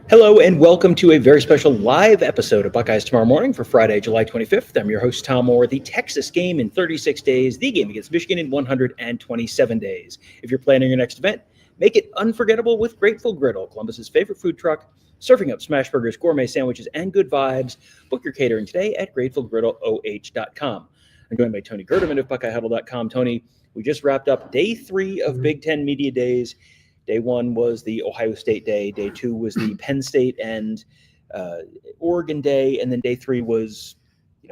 Hello and welcome to a very special live episode of Buckeyes Tomorrow Morning for Friday, July 25th. I'm your host, Tom Moore. The Texas game in 36 days, the game against Michigan in 127 days. If you're planning your next event, make it unforgettable with Grateful Griddle, Columbus's favorite food truck, serving up smash burgers, gourmet sandwiches, and good vibes. Book your catering today at gratefulgriddleoh.com. I'm joined by Tony Gerdeman of BuckeyeHuddle.com. Tony, we just wrapped up day 3 of Big Ten Media Days. Day 1 was the Ohio State day. Day 2 was the Penn State and Oregon day. And then day 3 was,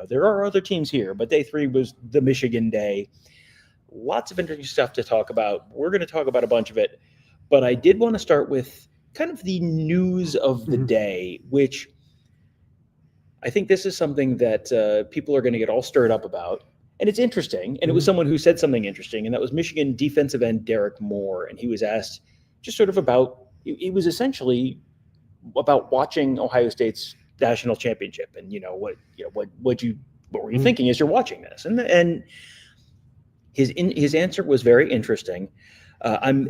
there are other teams here, but day 3 was the Michigan day. Lots of interesting stuff to talk about. We're going to talk about a bunch of it. But I did want to start with kind of the news of the day, which I think this is something that people are going to get all stirred up about. And it's interesting. And it was someone who said something interesting, and that was Michigan defensive end Derrick Moore. And he was asked just sort of about, it was essentially about watching Ohio State's national championship, and what were you thinking as you're watching this? And his answer was very interesting. I'm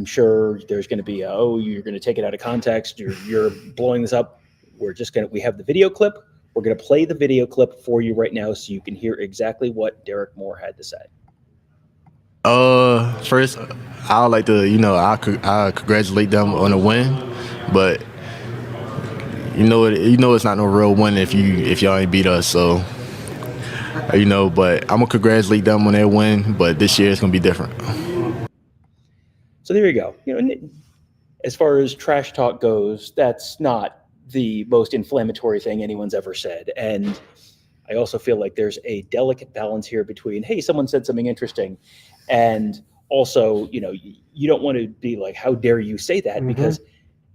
sure there's going to be you're going to take it out of context. You're blowing this up. We have the video clip. We're going to play the video clip for you right now so you can hear exactly what Derrick Moore had to say. First, I would like to, I congratulate them on a win, but it's not no real win if y'all ain't beat us. So, but I'm gonna congratulate them on their win. But this year it's gonna be different. So there you go. As far as trash talk goes, that's not the most inflammatory thing anyone's ever said. And I also feel like there's a delicate balance here between, hey, someone said something interesting, and also, you don't want to be like, how dare you say that? Because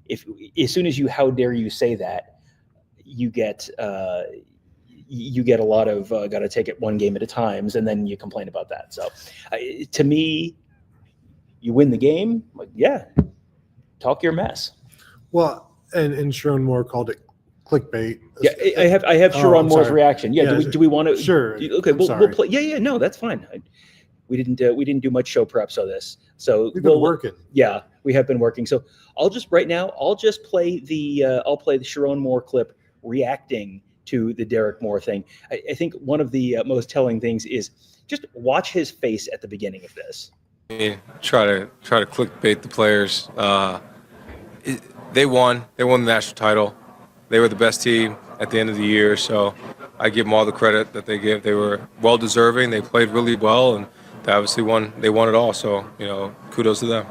as soon as you how dare you say that, you get a lot of got to take it one game at a time, and then you complain about that. So to me, you win the game, like, yeah, talk your mess. Well, and Sherrone Moore called it clickbait. Yeah, I have Sherrone Moore's reaction. Yeah, do we want to? Sure. Okay, we'll play. Yeah, no, that's fine. We didn't do much show preps on this, so we've been working. Yeah, we have been working. So I'll just play the Sherrone Moore clip reacting to the Derrick Moore thing. I think one of the most telling things is just watch his face at the beginning of this. Try to clickbait the players. They won the national title. They were the best team at the end of the year, so I give them all the credit that they give. They were well deserving. They played really well, and they obviously won. They won it all. So kudos to them.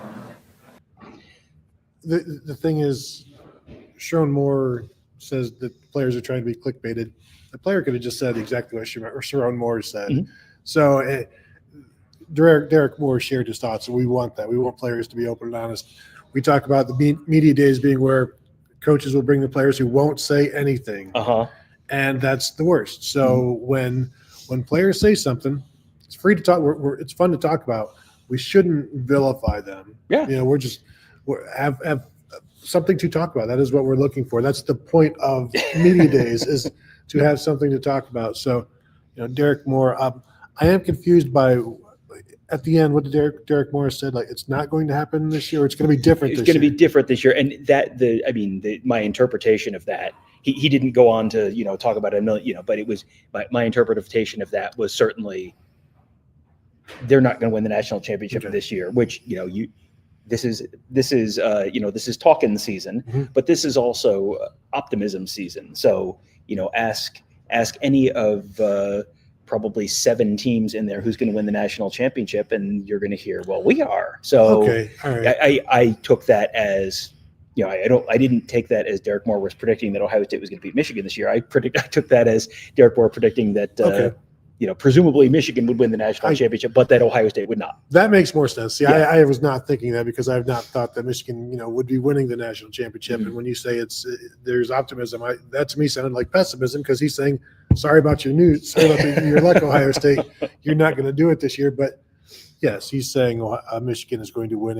The thing is, Sherrone Moore says that players are trying to be clickbaited. The player could have just said exactly what Sherrone Moore said. So Derrick Moore shared his thoughts, and we want that. We want players to be open and honest. We talk about the media days being where coaches will bring the players who won't say anything, and that's the worst. So when players say something, it's free to talk. It's fun to talk about. We shouldn't vilify them. Yeah, have something to talk about. That is what we're looking for. That's the point of media days, is to have something to talk about. So, Derrick Moore. I am confused by, at the end, what did Derrick Moore said? Like, it's not going to happen this year. Or it's going to be different. It's going to be different this year, and my interpretation of that. He didn't go on to talk about it, but it was my interpretation of that was certainly they're not going to win the national championship this year. Which this is talking season, but this is also optimism season. So ask any of probably 7 teams in there who's going to win the national championship, and you're going to hear, well, we are. So okay, all right. I took that as, I didn't take that as Derrick Moore was predicting that Ohio State was going to beat Michigan this year. I took that as Derrick Moore predicting that, presumably Michigan would win the national championship, but that Ohio State would not. That makes more sense. See, yeah. I was not thinking that, because I have not thought that Michigan, would be winning the national championship. And when you say there's optimism, that to me sounded like pessimism, because he's saying, sorry about your news, sorry about your luck, Ohio State. You're not going to do it this year. But yes, he's saying Michigan is going to win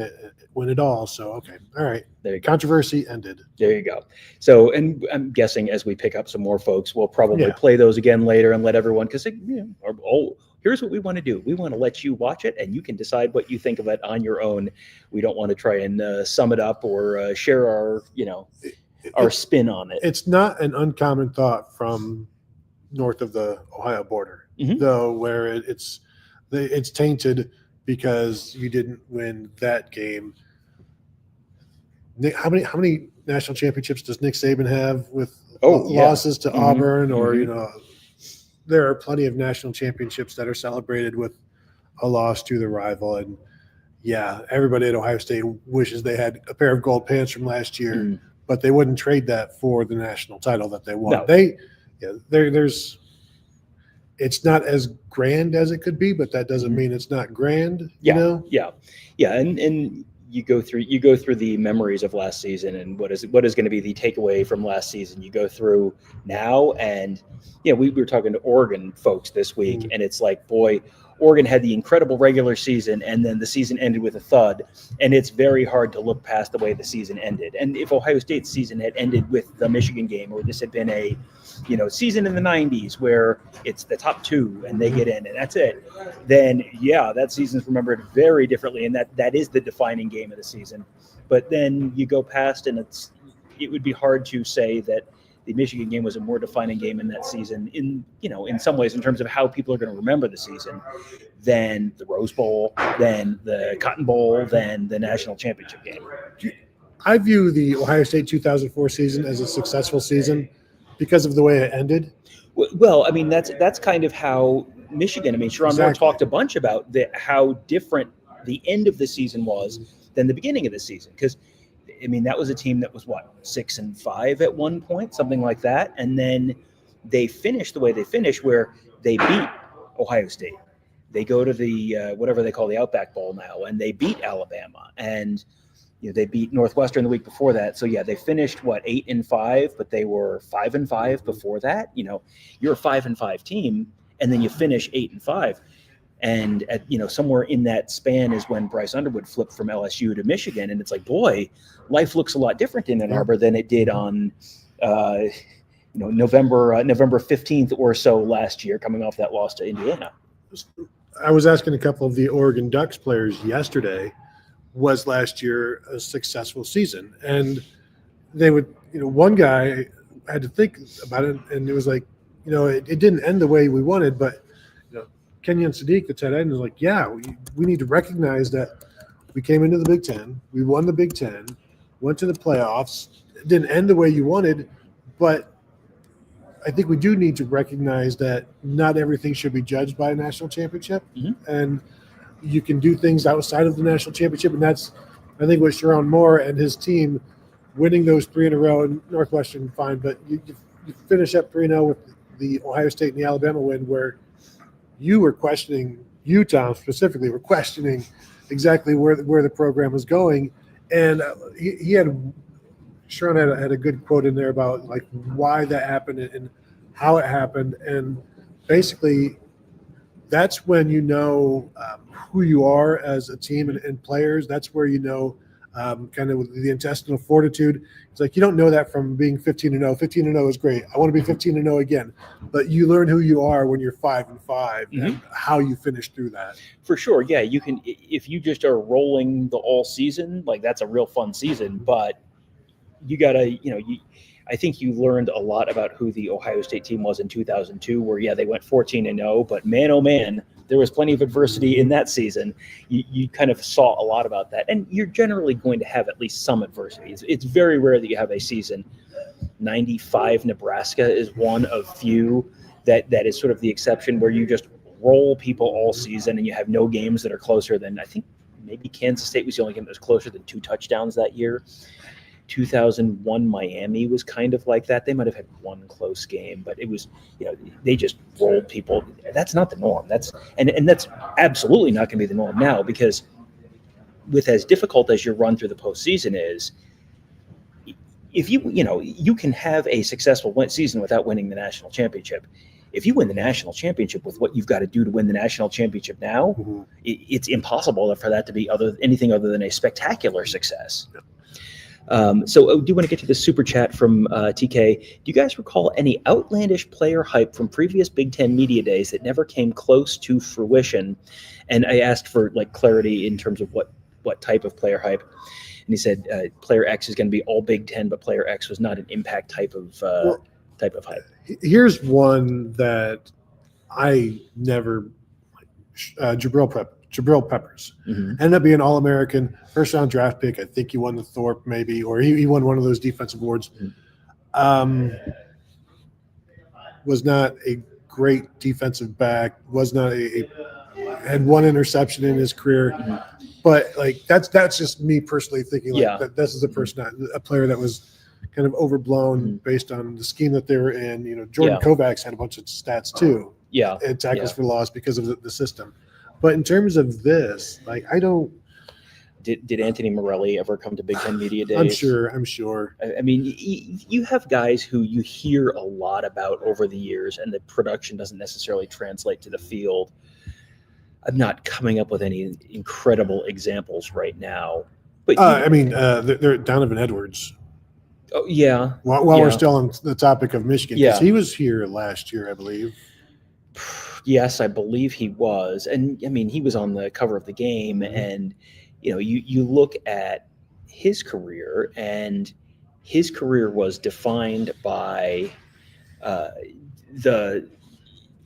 it all. So, okay. All right. There you go. Controversy ended. There you go. So, and I'm guessing as we pick up some more folks, we'll probably play those again later and let everyone, because here here's what we want to do. We want to let you watch it, and you can decide what you think of it on your own. We don't want to try and sum it up or share our, our spin on it. It's not an uncommon thought from north of the Ohio border, though, where it's tainted because you didn't win that game. Nick, how many national championships does Nick Saban have with losses to Auburn? Or there are plenty of national championships that are celebrated with a loss to the rival. And everybody at Ohio State wishes they had a pair of gold pants from last year, but they wouldn't trade that for the national title that they won. No. There's it's not as grand as it could be, but that doesn't mean it's not grand. Yeah. And you go through the memories of last season and what is going to be the takeaway from last season. You go through now, and we were talking to Oregon folks this week, and it's like, boy, Oregon had the incredible regular season, and then the season ended with a thud, and it's very hard to look past the way the season ended. And if Ohio State's season had ended with the Michigan game, or this had been a season in the 90s where it's the top two and they get in and that's it, then that season's remembered very differently, and that is the defining game of the season. But then you go past, and it would be hard to say that the Michigan game was a more defining game in that season, in some ways, in terms of how people are going to remember the season, than the Rose Bowl, than the Cotton Bowl, than the national championship game. I view the Ohio State 2004 season as a successful season because of the way it ended. Well, I mean, that's kind of how Michigan. I mean, Sherrone Moore talked a bunch about how different the end of the season was than the beginning of the season, because I mean, that was a team that was 6-5 at one point, something like that. And then they finished the way they finished, where they beat Ohio State. They go to the whatever they call the Outback Bowl now, and they beat Alabama, and they beat Northwestern the week before that. So they finished 8-5, but they were 5-5 before that. You're a 5-5 team, and then you finish 8-5. And at somewhere in that span is when Bryce Underwood flipped from LSU to Michigan, and it's like, boy, life looks a lot different in Ann Arbor than it did on November 15th or so last year, coming off that loss to Indiana. I was asking a couple of the Oregon Ducks players yesterday, was last year a successful season? And they would, one guy had to think about it, and it was like, it didn't end the way we wanted, but Kenyon Sadiq, the tight end, is like, we need to recognize that we came into the Big Ten, we won the Big Ten, went to the playoffs. It didn't end the way you wanted, but I think we do need to recognize that not everything should be judged by a national championship, and you can do things outside of the national championship, and that's, I think, what Sherrone Moore and his team, winning those 3 in a row, and Northwestern, fine, but you finish up 3-0 with the Ohio State and the Alabama win, where you were questioning, Utah specifically, were questioning exactly where the program was going. And Sherrone had a good quote in there about why that happened and how it happened. And basically that's when who you are as a team and players. That's where kind of the intestinal fortitude. It's like you don't know that from being 15-0. 15-0 is great. I want to be 15-0 again. But you learn who you are when you're 5-5 and how you finish through that. For sure, yeah. You can, if you just are rolling the all season, that's a real fun season. But you gotta, I think you learned a lot about who the Ohio State team was in 2002, where they went 14-0. But man, oh man, there was plenty of adversity in that season. You kind of saw a lot about that. And you're generally going to have at least some adversity. It's very rare that you have a season. 95 Nebraska is one of few that is sort of the exception, where you just roll people all season and you have no games that are closer than, I think maybe Kansas State was the only game that was closer than 2 touchdowns that year. 2001 Miami was kind of like that. They might have had one close game, but it was, they just rolled people. That's not the norm. That's absolutely not going to be the norm now, because with as difficult as your run through the postseason is, if you can have a successful season without winning the national championship. If you win the national championship with what you've got to do to win the national championship now, it's impossible for that to be anything other than a spectacular success. So I do want to get to the super chat from TK. Do you guys recall any outlandish player hype from previous Big Ten media days that never came close to fruition? And I asked for like clarity in terms of what type of player hype. And he said player X is going to be all Big Ten, but player X was not an impact type of hype. Here's one that I never Jabril Peppers ended up being All-American, first-round draft pick. I think he won the Thorpe maybe, or he won one of those defensive awards. Was not a great defensive back. Was not had one interception in his career. But like that's just me personally thinking that this is a player that was kind of overblown based on the scheme that they were in. You know, Jordan Kovacs had a bunch of stats too. And tackles for loss because of the system. But in terms of this, like I don't. Did Anthony Morelli ever come to Big Ten media days? I'm sure. I mean, you have guys who you hear a lot about over the years, and the production doesn't necessarily translate to the field. I'm not coming up with any incredible examples right now. But they're Donovan Edwards. Oh yeah. While we're still on the topic of Michigan, because he was here last year, I believe. Yes, I believe he was, and I mean he was on the cover of the game, and you know you look at his career, and his career was defined by the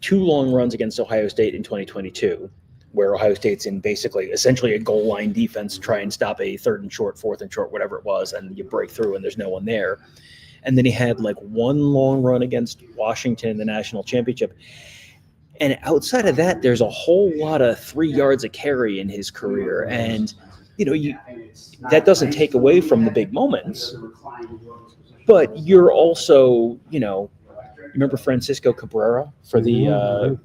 2 long runs against Ohio State in 2022, where Ohio State's in essentially a goal line defense, try and stop a 3rd and short, 4th and short, whatever it was, and you break through and there's no one there. And then he had like 1 long run against Washington in the national championship. And outside of that, there's a whole lot of 3 yards a carry in his career. And, you know, that doesn't take away from the big moments, but you're also, you know, you remember Francisco Cabrera for the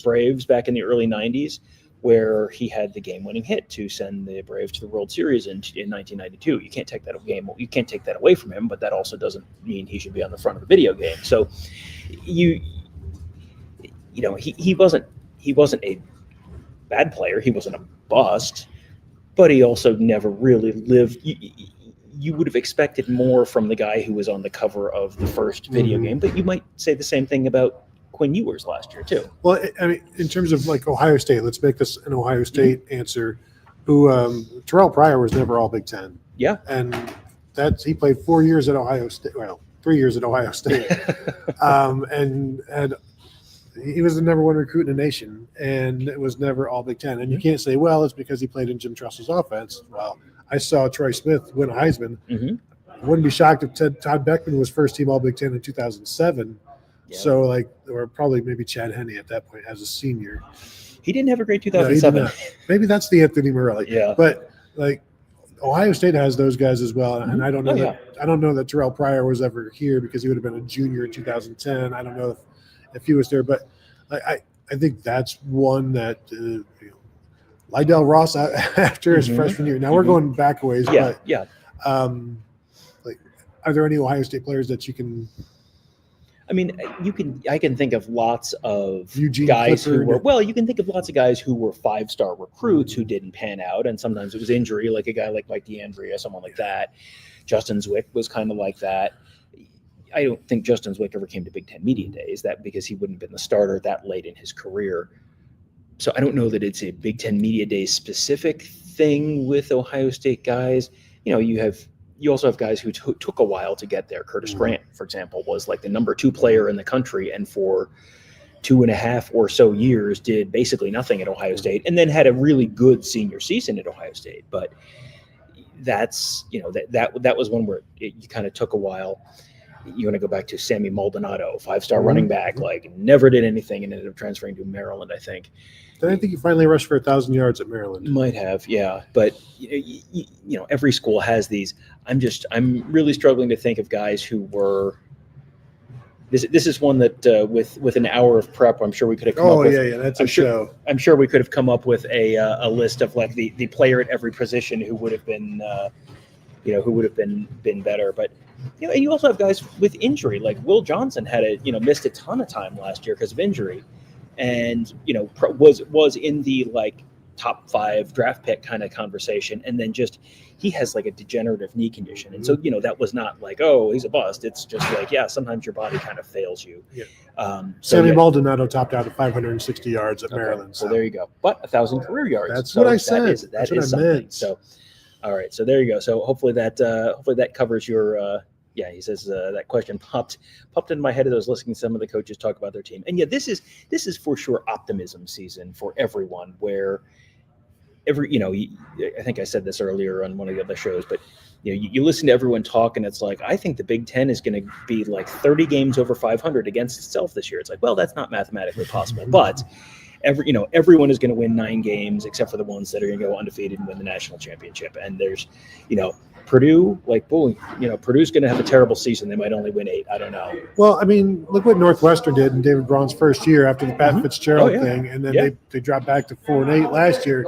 Braves back in the early 90s, where he had the game-winning hit to send the Braves to the World Series in 1992. You can't take that away from him, but that also doesn't mean he should be on the front of the video game. So you know, he wasn't a bad player. He wasn't a bust, but he also never really lived. You would have expected more from the guy who was on the cover of the first video game, but you might say the same thing about Quinn Ewers last year too. Well, I mean, in terms of like Ohio State, let's make this an Ohio State answer. Terrell Pryor was never all Big Ten. Yeah, and he played 4 years at Ohio State. Well, 3 years at Ohio State, and he was the #1 recruit in the nation, and it was never all Big Ten. And you can't say, well, it's because he played in Jim Tressell's offense. Well, I saw Troy Smith win a Heisman. I wouldn't be shocked if Todd Beckman was first team all Big Ten in 2007. Yeah. So or probably maybe Chad Henne at that point as a senior. He didn't have a great 2007. Maybe that's the Anthony Morelli. Yeah. But like Ohio State has those guys as well, and I don't know I don't know that Terrell Pryor was ever here because he would have been a junior in 2010. I don't know if he was there, but I think that's one that Lydell Ross after his freshman year. Now we're going back a ways, but are there any Ohio State players that you can? I mean, I can think of lots of Eugene guys Clifford. you can think of lots of guys who were 5-star recruits who didn't pan out, and sometimes it was injury, like a guy like Mike DeAndrea, someone like that. Justin Zwick was kind of like that. I don't think Justin Zwick ever came to Big Ten media days, because he wouldn't have been the starter that late in his career. So I don't know that it's a Big Ten media day specific thing with Ohio State guys. You know, you also have guys who took a while to get there. Curtis Grant, for example, was like the #2 player in the country, and for 2.5 or so years did basically nothing at Ohio State, and then had a really good senior season at Ohio State. But that's, you know, that was one where you kind of took a while. You want to go back to Sammy Maldonado, 5-star running back, never did anything and ended up transferring to Maryland, I think. Then I think he finally rushed for 1,000 yards at Maryland. Might have, yeah. But you know, every school has these. I'm really struggling to think of guys who were. This is one that with an hour of prep, I'm sure we could have come up with. Oh yeah, that's a show. I'm sure we could have come up with a list of like the player at every position who would have been, been better. But you know, and you also have guys with injury, like Will Johnson missed a ton of time last year because of injury, and you know was in the like top 5 draft pick kind of conversation, and then just he has like a degenerative knee condition, and so that was not like, oh, he's a bust. It's just like, yeah, sometimes your body kind of fails you. Yeah. So Sammy Maldonado topped out at 560 yards at Maryland. So there you go. But 1,000 career yards. That's what I said. That That's what is I something. meant. So, all right. So there you go. So hopefully that covers your. He says that question popped into my head as I was listening to some of the coaches talk about their team. And yeah, this is for sure optimism season for everyone. Where I think I said this earlier on one of the other shows, but you listen to everyone talk, and it's like, I think the Big Ten is going to be like 30 games over 500 against itself this year. It's like, well, that's not mathematically possible, but everyone is going to win 9 games except for the ones that are going to go undefeated and win the national championship. And there's, Purdue, Purdue's going to have a terrible season. They might only win 8. I don't know. Well, I mean, look what Northwestern did in David Braun's first year after the Pat Fitzgerald thing, and then they dropped back to 4-8 last year.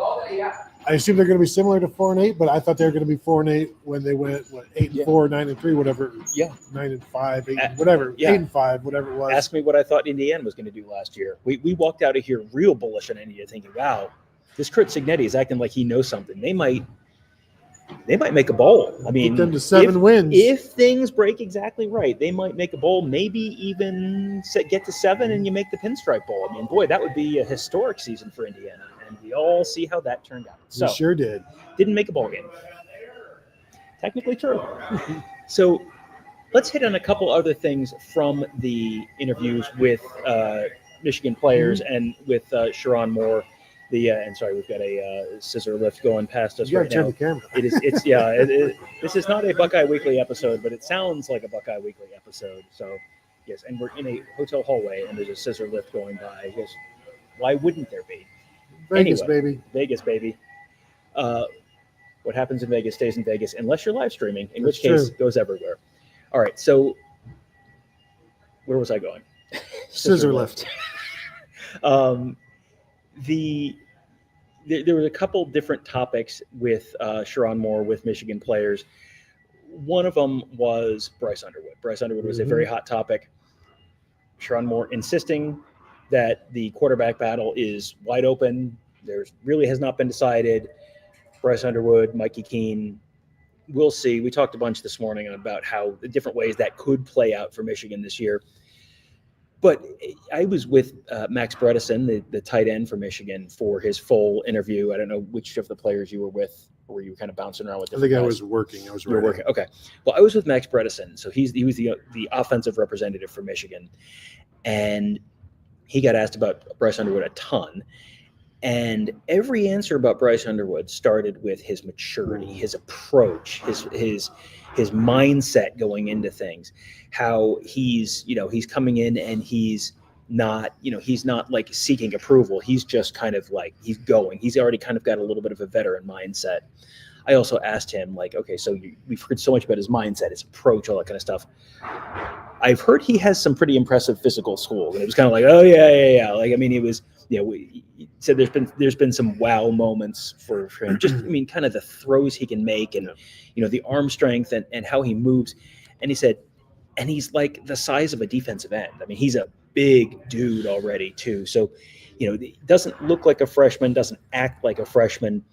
I assume they're going to be similar to 4-8, but I thought they were going to be 4-8 when they went 8-4, 9-3, whatever. Yeah, 9-5, 8, whatever. 8-5, whatever it was. Ask me what I thought Indiana was going to do last year. We walked out of here real bullish on India, thinking, wow, this Kurt Cignetti is acting like he knows something. They might make a bowl. I mean, get them to 7 wins. If things break exactly right, they might make a bowl, maybe even get to 7 and you make the Pinstripe Bowl. I mean, boy, that would be a historic season for Indiana. And we all see how that turned out. So, we sure did. Didn't make a bowl game. Technically true. So let's hit on a couple other things from the interviews with Michigan players and with Sherrone Moore. And sorry, we've got a scissor lift going past us right now. The camera. This is not a Buckeye Weekly episode, but it sounds like a Buckeye Weekly episode. So yes, and we're in a hotel hallway, and there's a scissor lift going by. Yes, why wouldn't there be? Vegas, baby. What happens in Vegas stays in Vegas, unless you're live streaming, in which case it goes everywhere. All right, so where was I going? Scissor lift. There was a couple different topics with Sherrone Moore with Michigan players. One of them was Bryce Underwood. Bryce Underwood was a very hot topic. Sherrone Moore insisting that the quarterback battle is wide open. There's really has not been decided. Bryce Underwood, Mikey Keene, we'll see. We talked a bunch this morning about how the different ways that could play out for Michigan this year. But I was with Max Bredesen, the tight end for Michigan, for his full interview. I don't know which of the players you were with, or were you kind of bouncing around with different guys? I was working. You were working. Okay. Well, I was with Max Bredesen. So he was the offensive representative for Michigan. And he got asked about Bryce Underwood a ton. And every answer about Bryce Underwood started with his maturity, his approach, his mindset going into things, how he's coming in and he's not like seeking approval. He's just kind of like, he's going. He's already kind of got a little bit of a veteran mindset. I also asked him, like, okay, so we've heard so much about his mindset, his approach, all that kind of stuff. I've heard he has some pretty impressive physical schools, and it was kind of like, oh yeah. Like, I mean, he was, he said there's been some wow moments for him. Just, I mean, kind of the throws he can make, and the arm strength and how he moves. And he said, and he's like the size of a defensive end. I mean, he's a big dude already too. So, doesn't look like a freshman, doesn't act like a freshman.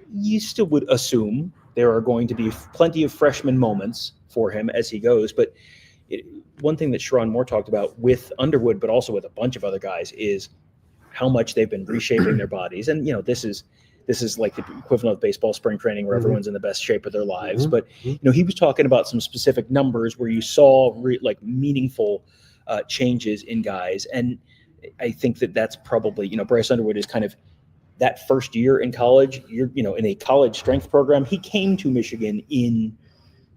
You still would assume there are going to be plenty of freshman moments for him as he goes. But one thing that Sherrone Moore talked about with Underwood, but also with a bunch of other guys, is how much they've been reshaping their bodies. And, this is like the equivalent of baseball spring training where everyone's in the best shape of their lives. But, he was talking about some specific numbers where you saw meaningful changes in guys. And I think that's probably, Bryce Underwood is kind of that first year in college, in a college strength program. He came to Michigan in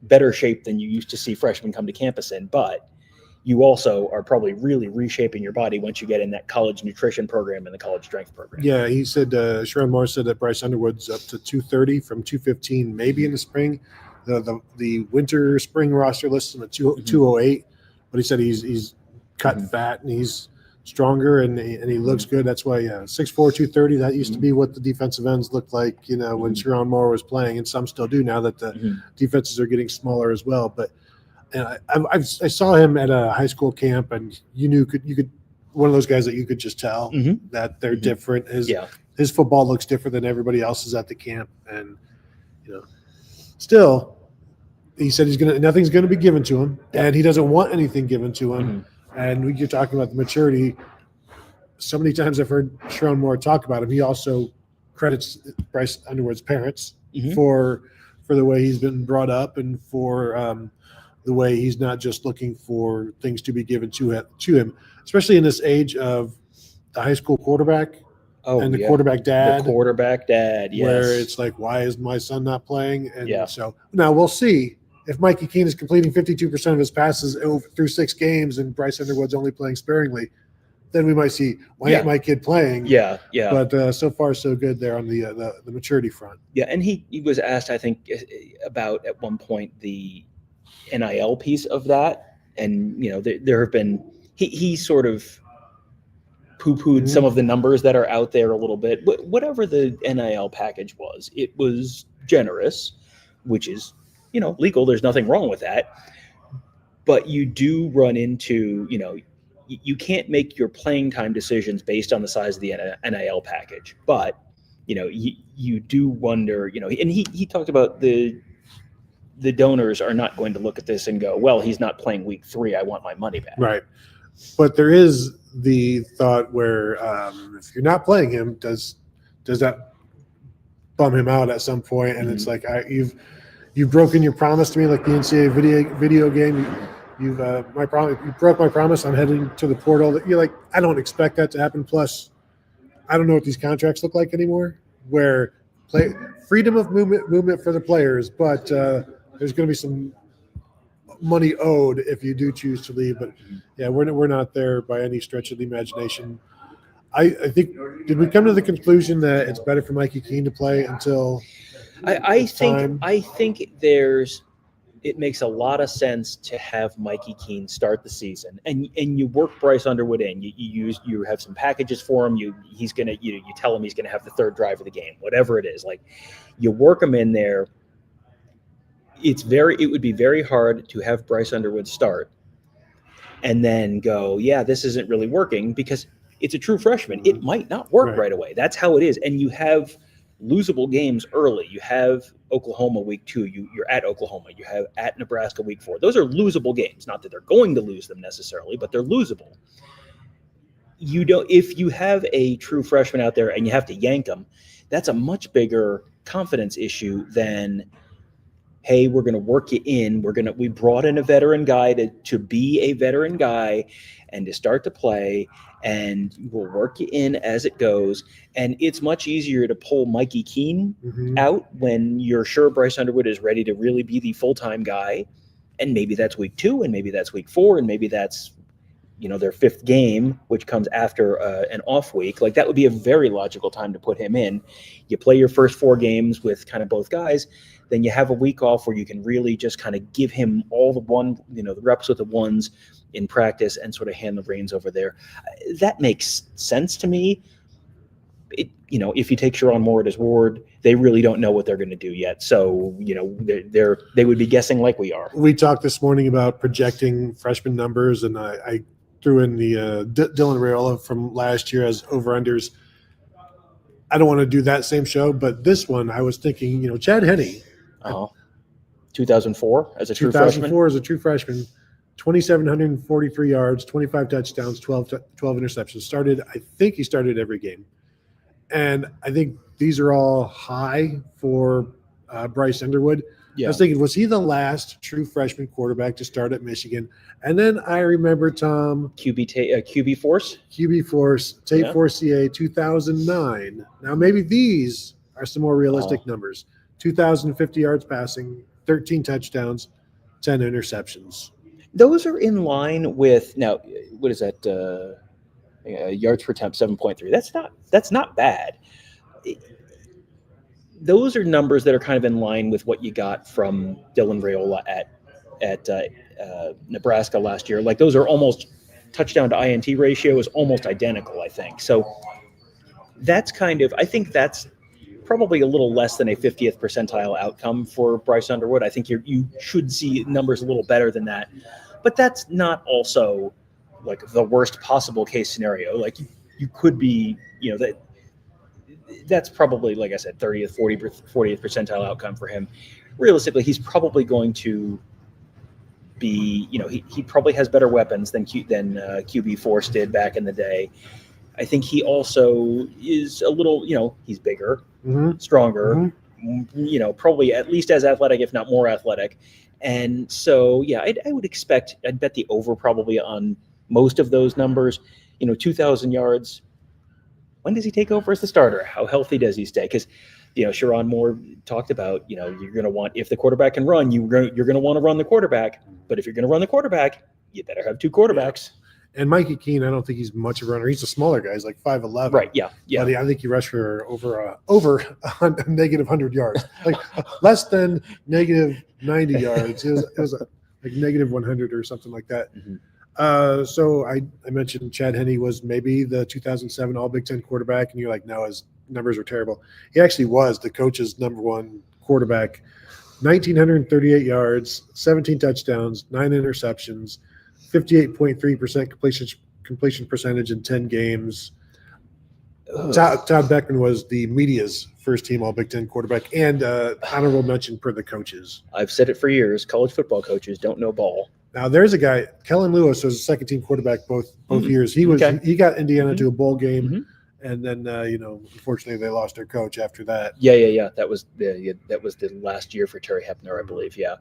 better shape than you used to see freshmen come to campus in, but you also are probably really reshaping your body once you get in that college nutrition program and the college strength program. Yeah, he said, Sherrone Moore said that Bryce Underwood's up to 230 from 215, maybe in the spring. The winter spring roster lists him at 208, but he said he's cut fat and he's stronger and he looks good. That's why 6'4", 230. That used to be what the defensive ends looked like, when Sherrone Moore was playing, and some still do now that the defenses are getting smaller as well. But I saw him at a high school camp, and you could one of those guys that you could just tell that they're different. His football looks different than everybody else's at the camp, and still, he said nothing's gonna be given to him, and he doesn't want anything given to him. And you're talking about the maturity. So many times I've heard Sherrone Moore talk about him. He also credits Bryce Underwood's parents for the way he's been brought up and for the way he's not just looking for things to be given to him, especially in this age of the high school quarterback and the quarterback dad. The quarterback dad, yes. Where it's like, why is my son not playing? And so now we'll see if Mikey Keene is completing 52% of his passes through 6 games and Bryce Underwood's only playing sparingly. Then we might see, why ain't my kid playing? Yeah. But so far, so good there on the maturity front. Yeah, and he was asked, I think, about at one point the NIL piece of that. And, there have been – he sort of poo-pooed some of the numbers that are out there a little bit. Whatever the NIL package was, it was generous, which is, legal. There's nothing wrong with that. But you do run into, you can't make your playing time decisions based on the size of the NIL package, but you do wonder, and he talked about the donors are not going to look at this and go, well, he's not playing week 3. I want my money back. Right. But there is the thought where if you're not playing him, does that bum him out at some point? And it's like, you've broken your promise to me, like the NCAA video game. You broke my promise. I'm heading to the portal. You're like, I don't expect that to happen. Plus, I don't know what these contracts look like anymore. Where freedom of movement for the players, but there's going to be some money owed if you do choose to leave. But yeah, we're not there by any stretch of the imagination. I think, did we come to the conclusion that it's better for Mikey Keene to play until? I think it makes a lot of sense to have Mikey Keene start the season, and you work Bryce Underwood in. You have some packages for him. You tell him he's gonna have the third drive of the game, whatever it is. Like, you work him in there. It would be very hard to have Bryce Underwood start and then go, yeah, this isn't really working because it's a true freshman. It might not work right away. That's how it is, and you have losable games early. You have Oklahoma week 2. You're at Oklahoma. You have at Nebraska week 4. Those are losable games. Not that they're going to lose them necessarily, but they're losable. If you have a true freshman out there and you have to yank them, that's a much bigger confidence issue than, hey, we're going to work you in. We brought in a veteran guy to be a veteran guy and to start to play, and we'll work you in as it goes. And it's much easier to pull Mikey Keene out when you're sure Bryce Underwood is ready to really be the full-time guy. And maybe that's week 2, and maybe that's week 4, and maybe that's, their 5th game, which comes after an off week. Like, that would be a very logical time to put him in. You play your first 4 games with kind of both guys, then you have a week off where you can really just kind of give him all the reps with the ones in practice and sort of hand the reins over there. That makes sense to me. If you take Sherrone Moore at his word, they really don't know what they're going to do yet. So, they would be guessing like we are. We talked this morning about projecting freshman numbers, and I threw in the Dylan Raiola from last year as over-unders. I don't want to do that same show, but this one I was thinking, Chad Henne. 2004 as a true freshman. 2004 as a true freshman. 2,743 yards, 25 touchdowns, 12 interceptions. I think he started every game. And I think these are all high for Bryce Underwood. Yeah. I was thinking, was he the last true freshman quarterback to start at Michigan? And then I remember, Tom. QB Force? QB Force, Tape Force CA, 2009. Now, maybe these are some more realistic numbers. 2,050 yards passing, 13 touchdowns, 10 interceptions. Those are in line with, now, what is that, yards per attempt, 7.3. That's not bad. Those are numbers that are kind of in line with what you got from Dylan Raiola at Nebraska last year. Like, those are almost, touchdown to INT ratio is almost identical, I think. So that's I think that's probably a little less than a 50th percentile outcome for Bryce Underwood. I think you should see numbers a little better than that. But that's not also like the worst possible case scenario, like you could be, that's probably, like I said, 30th, 40th percentile outcome for him. Realistically, he's probably going to be, he probably has better weapons than QB Force did back in the day. I think he also is a little, he's bigger, stronger, probably at least as athletic, if not more athletic. And so, yeah, I'd bet the over probably on most of those numbers. 2,000 yards. When does he take over as the starter? How healthy does he stay? Because, Sherrone Moore talked about, you're going to want, if the quarterback can run, you're going to want to run the quarterback. But if you're going to run the quarterback, you better have two quarterbacks. And Mikey Keene, I don't think he's much of a runner. He's a smaller guy. He's like 5'11". Right, yeah. But I think he rushed for over negative 100 yards, like less than negative 90 yards. It was like negative 100 or something like that. Mm-hmm. So I mentioned Chad Henne was maybe the 2007 All Big Ten quarterback, and you're like, no, his numbers are terrible. He actually was the coach's number one quarterback. 1,938 yards, 17 touchdowns, 9 interceptions, 58.3% completion percentage in 10 games. Todd Beckman was the media's first team All Big Ten quarterback and honorable mention per the coaches. I've said it for years. College football coaches don't know ball. Now there's a guy, Kellen Lewis was a second team quarterback both years. He got Indiana to a bowl game, and then unfortunately they lost their coach after that. Yeah. That was the last year for Terry Hepner, I believe. Yeah.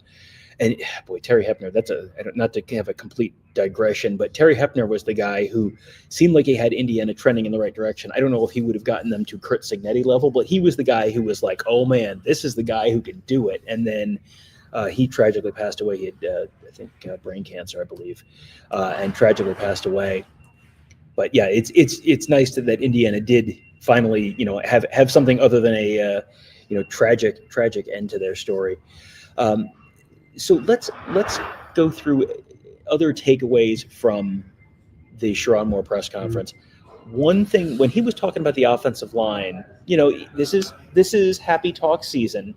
And boy, Terry Hepner, not to have a complete digression, but Terry Hepner was the guy who seemed like he had Indiana trending in the right direction. I don't know if he would have gotten them to Kurt Signetti level, but he was the guy who was like, oh man, this is the guy who can do it. And then he tragically passed away. He had, I think, brain cancer, I believe, and tragically passed away. But yeah, it's nice that Indiana did finally, have something other than a, tragic end to their story. So let's go through other takeaways from the Sherrone Moore press conference. One thing, when he was talking about the offensive line, this is happy talk season,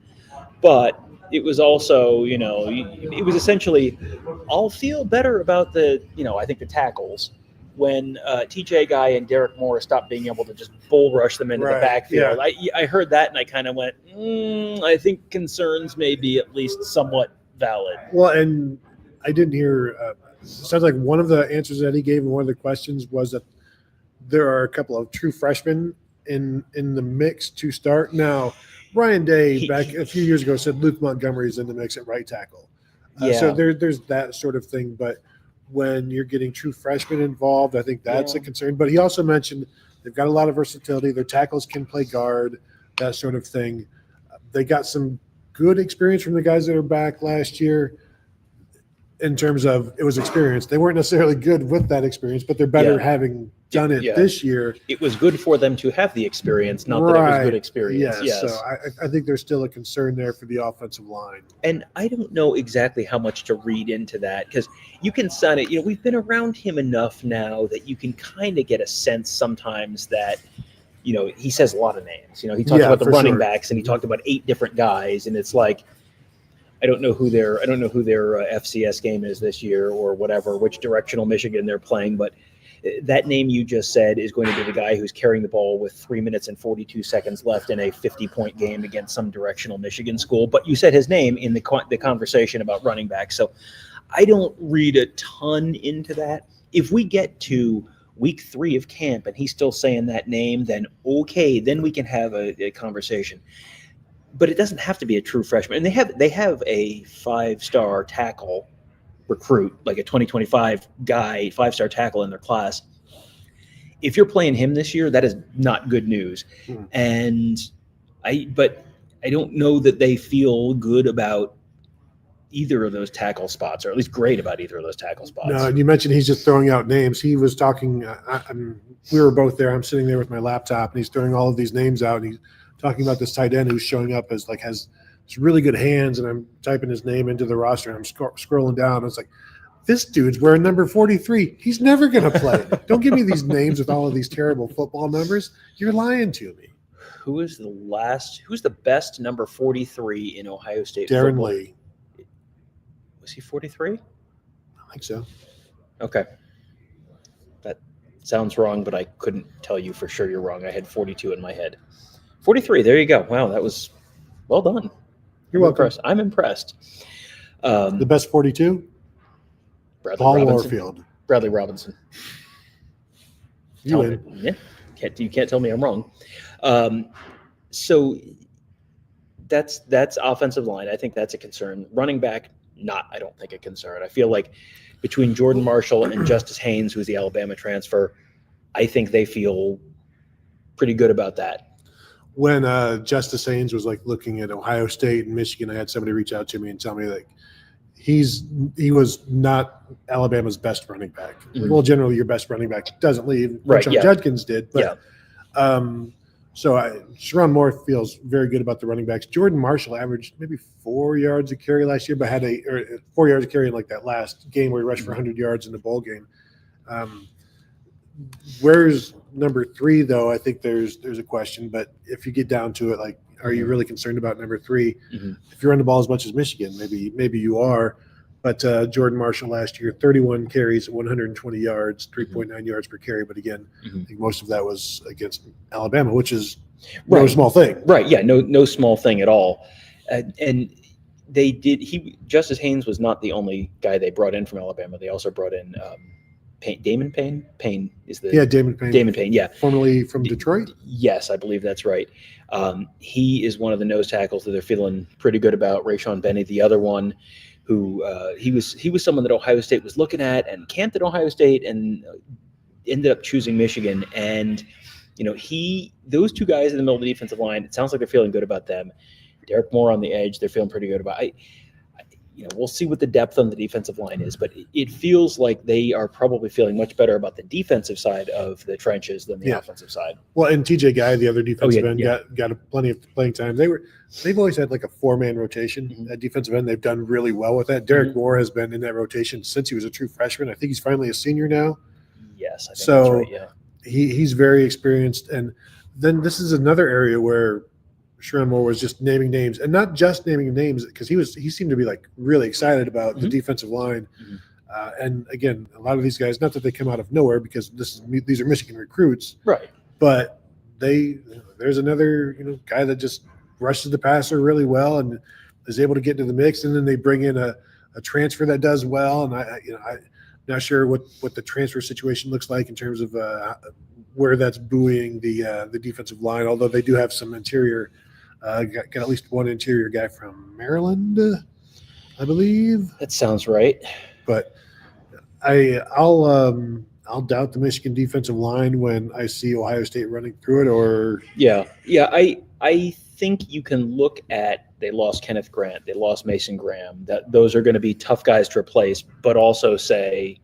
but it was also, it was essentially, I'll feel better about I think the tackles when TJ Guy and Derrick Moore stopped being able to just bull rush them into the backfield. Yeah. I heard that and I kind of went, I think concerns may be at least somewhat valid. Well, and I didn't hear. Sounds like one of the answers that he gave in one of the questions was that there are a couple of true freshmen in the mix to start. Now, Brian Day back a few years ago said Luke Montgomery is in the mix at right tackle. So there's that sort of thing. But when you're getting true freshmen involved, I think that's a concern. But he also mentioned they've got a lot of versatility. Their tackles can play guard, that sort of thing. They got some good experience from the guys that are back last year in terms of it was experience. They weren't necessarily good with that experience, but they're better having done it this year. It was good for them to have the experience, not that it was good experience. Yes. So I think there's still a concern there for the offensive line. And I don't know exactly how much to read into that because you can sign it. We've been around him enough now that you can kind of get a sense sometimes that he says a lot of names. He talked about the running backs and he talked about 8 different guys, and it's like I don't know who their FCS game is this year or whatever, which directional Michigan they're playing, but that name you just said is going to be the guy who's carrying the ball with 3 minutes and 42 seconds left in a 50-point game against some directional Michigan school. But you said his name in the conversation about running back, so I don't read a ton into that. If we get to week 3 of camp and he's still saying that name, then okay, then we can have a conversation. But it doesn't have to be a true freshman. And they have a 5-star tackle recruit, like a 2025 guy, 5-star tackle in their class. If you're playing him this year, that is not good news. But I don't know that they feel good about either of those tackle spots, or at least great about either of those tackle spots. No, and you mentioned he's just throwing out names. He was talking, we were both there. I'm sitting there with my laptop, and he's throwing all of these names out, and he's talking about this tight end who's showing up as has really good hands, and I'm typing his name into the roster, and I'm scrolling down. It's like, this dude's wearing number 43. He's never going to play. Don't give me these names with all of these terrible football numbers. You're lying to me. Who's the best number 43 in Ohio State Darren football? Lee. Was he 43? I think so. Okay. sounds wrong, but I couldn't tell you for sure you're wrong. I had 42 in my head. 43. There you go. Wow, that was well done. You're welcome. Impressed. I'm impressed. The best 42? Bradley Paul Robinson. Warfield. Bradley Robinson. You win. Yeah, you can't tell me I'm wrong. So that's offensive line. I think that's a concern. Running back, I don't think a concern. I feel like between Jordan Marshall and Justice Haynes, who's the Alabama transfer, I think they feel pretty good about that. When Justice Haynes was like looking at Ohio State and Michigan, I had somebody reach out to me and tell me like he was not Alabama's best running back. Mm-hmm. Well, generally your best running back doesn't leave. Right. Sean Yeah. Judkins did, but Yeah. Sherrone Moore feels very good about the running backs. Jordan Marshall averaged maybe 4 yards a carry last year, but had 4 yards a carry in like that last game where he rushed for 100 yards in the bowl game. Where's number 3 though? I think there's a question, but if you get down to it, like, are you really concerned about number 3? Mm-hmm. If you run the ball as much as Michigan, maybe you are. But Jordan Marshall last year, 31 carries, 120 yards, 3.9 yards per carry. But again, I think most of that was against Alabama, which is no small thing. Right. Yeah. No small thing at all. And they did. Justice Haynes was not the only guy they brought in from Alabama. They also brought in Damon Payne. Payne is the Damon Payne. Damon Payne. Yeah. Formerly from Detroit. Yes, I believe that's right. He is one of the nose tackles that they're feeling pretty good about. Rayshon Benny, the other one, who he was someone that Ohio State was looking at and camped at Ohio State and ended up choosing Michigan. And those two guys in the middle of the defensive line, it sounds like they're feeling good about them. Derrick Moore on the edge, they're feeling pretty good about. We'll see what the depth on the defensive line is, but it feels like they are probably feeling much better about the defensive side of the trenches than the offensive side. Well, and TJ Guy, the other defensive end, got plenty of playing time. They've always had like a 4-man rotation at defensive end. They've done really well with that. Derrick Moore has been in that rotation since he was a true freshman. I think he's finally a senior now. Yes, I think that's right. Yeah, he's very experienced. And then this is another area where Sherrone Moore was just naming names, and not just naming names, because he seemed to be like really excited about the defensive line. And again, a lot of these guys, not that they come out of nowhere, because these are Michigan recruits, right? But there's another guy that just rushes the passer really well and is able to get into the mix, and then they bring in a transfer that does well. And I'm not sure what the transfer situation looks like in terms of where that's buoying the defensive line, although they do have some interior. Got at least one interior guy from Maryland, I believe. That sounds right. But I'll doubt the Michigan defensive line when I see Ohio State running through it. Or I think you can look at, they lost Kenneth Grant, they lost Mason Graham. That those are going to be tough guys to replace, but also say,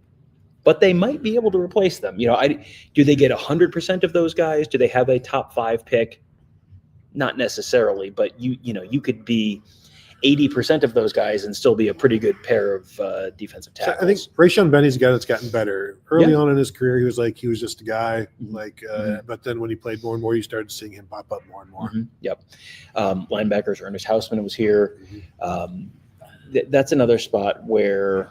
but they might be able to replace them. Do they get 100% of those guys? Do they have a top 5 pick? Not necessarily, but you could be 80% of those guys and still be a pretty good pair of defensive tackles. So I think Rayshon Benny's a guy that's gotten better. Early on in his career, he was just a guy. But then when he played more and more, you started seeing him pop up more and more. Yep. Linebackers, Ernest Hausman was here. That's another spot where,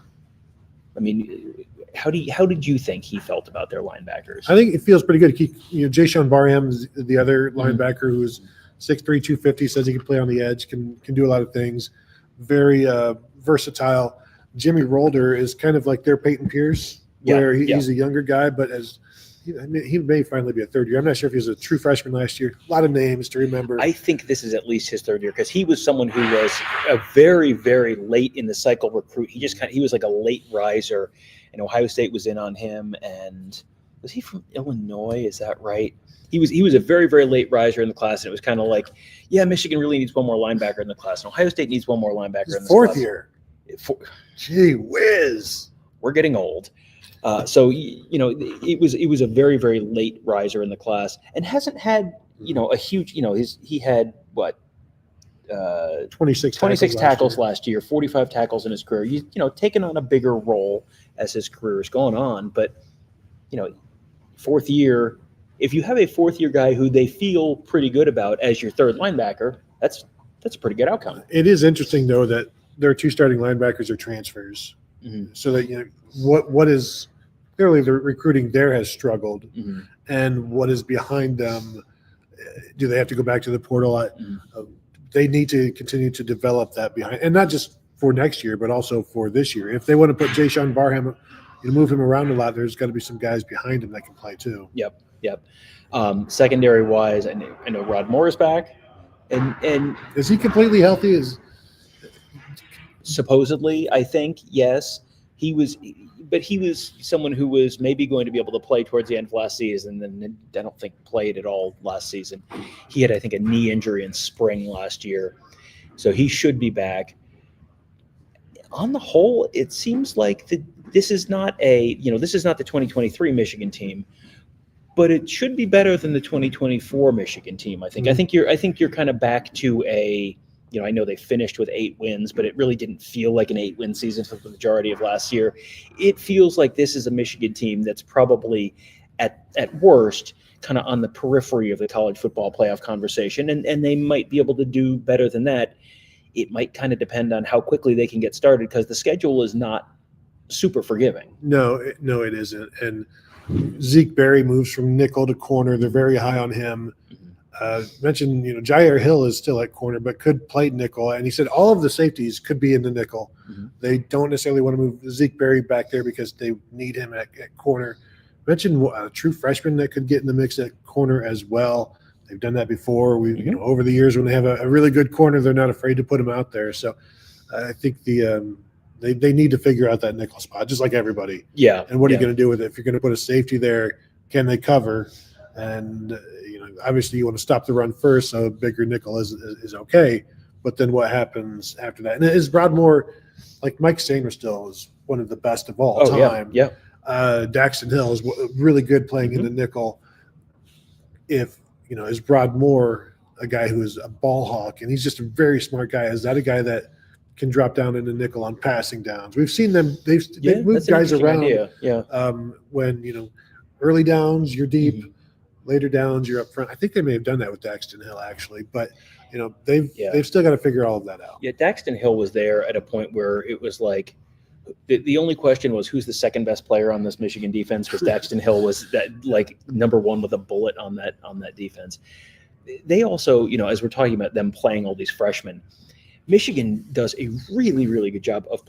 how did you think he felt about their linebackers? I think it feels pretty good. Jayshon Barham is the other linebacker who's 6'3", 250, says he can play on the edge, can do a lot of things. Very versatile. Jimmy Rolder is kind of like their Peyton Pierce, where he's a younger guy, but he may finally be a third year. I'm not sure if he was a true freshman last year. A lot of names to remember. I think this is at least his third year, because he was someone who was a very, very late in the cycle recruit. He was like a late riser, and Ohio State was in on him. And was he from Illinois? Is that right? He was a very, very late riser in the class, and it was kind of like, Michigan really needs one more linebacker in the class, and Ohio State needs one more linebacker in the fourth class. Year. Gee whiz. We're getting old. So it was a very, very late riser in the class, and hasn't had a huge he had what 26 tackles last year, 45 tackles in his career. Taken on a bigger role as his career is going on, but fourth year. If you have a fourth-year guy who they feel pretty good about as your third linebacker, that's a pretty good outcome. It is interesting, though, that their 2 starting linebackers are transfers. So that what is clearly the recruiting there has struggled. Mm-hmm. And what is behind them? Do they have to go back to the portal? They need to continue to develop that behind, and not just for next year, but also for this year. If they want to put Jayshon Barham, move him around a lot, there's got to be some guys behind him that can play too. Yep. Secondary wise, I know Rod Moore is back, and is he completely healthy? Supposedly, I think yes, he was. But he was someone who was maybe going to be able to play towards the end of last season, and then I don't think played at all last season. He had, I think, a knee injury in spring last year, so he should be back. On the whole, it seems like this is not the 2023 Michigan team, but it should be better than the 2024 Michigan team. I think. Mm-hmm. I think you're kind of back to a. I know they finished with 8 wins, but it really didn't feel like an 8-win season for the majority of last year. It feels like this is a Michigan team that's probably at worst kind of on the periphery of the college football playoff conversation, and they might be able to do better than that. It might kind of depend on how quickly they can get started, because the schedule is not super forgiving. No, it isn't. And Zeke Berry moves from nickel to corner. They're very high on him. Mentioned, Jair Hill is still at corner, but could play nickel. And he said all of the safeties could be in the nickel. Mm-hmm. They don't necessarily want to move Zeke Berry back there because they need him at corner. Mentioned a true freshman that could get in the mix at corner as well. They've done that before. Mm-hmm. Over the years, when they have a really good corner, they're not afraid to put him out there. So I think they need to figure out that nickel spot, just like everybody. Yeah. And what are you going to do with it? If you're going to put a safety there, can they cover? And obviously you want to stop the run first, so a bigger nickel is okay. But then what happens after that? And is Broadmoor, like Mike Sainer still is one of the best of all time. Yeah. Daxton Hill is really good playing in the nickel. If is Broadmoor a guy who is a ball hawk, and he's just a very smart guy? Is that a guy that can drop down in the nickel on passing downs? We've seen them. They've moved guys around. Idea. Yeah. When early downs you're deep. Mm-hmm. Later downs, you're up front. I think they may have done that with Daxton Hill, actually, but they've still got to figure all of that out. Yeah, Daxton Hill was there at a point where it was like the only question was who's the second best player on this Michigan defense, because Daxton Hill was that like number one with a bullet on that defense. They also, as we're talking about them playing all these freshmen, Michigan does a really, really good job of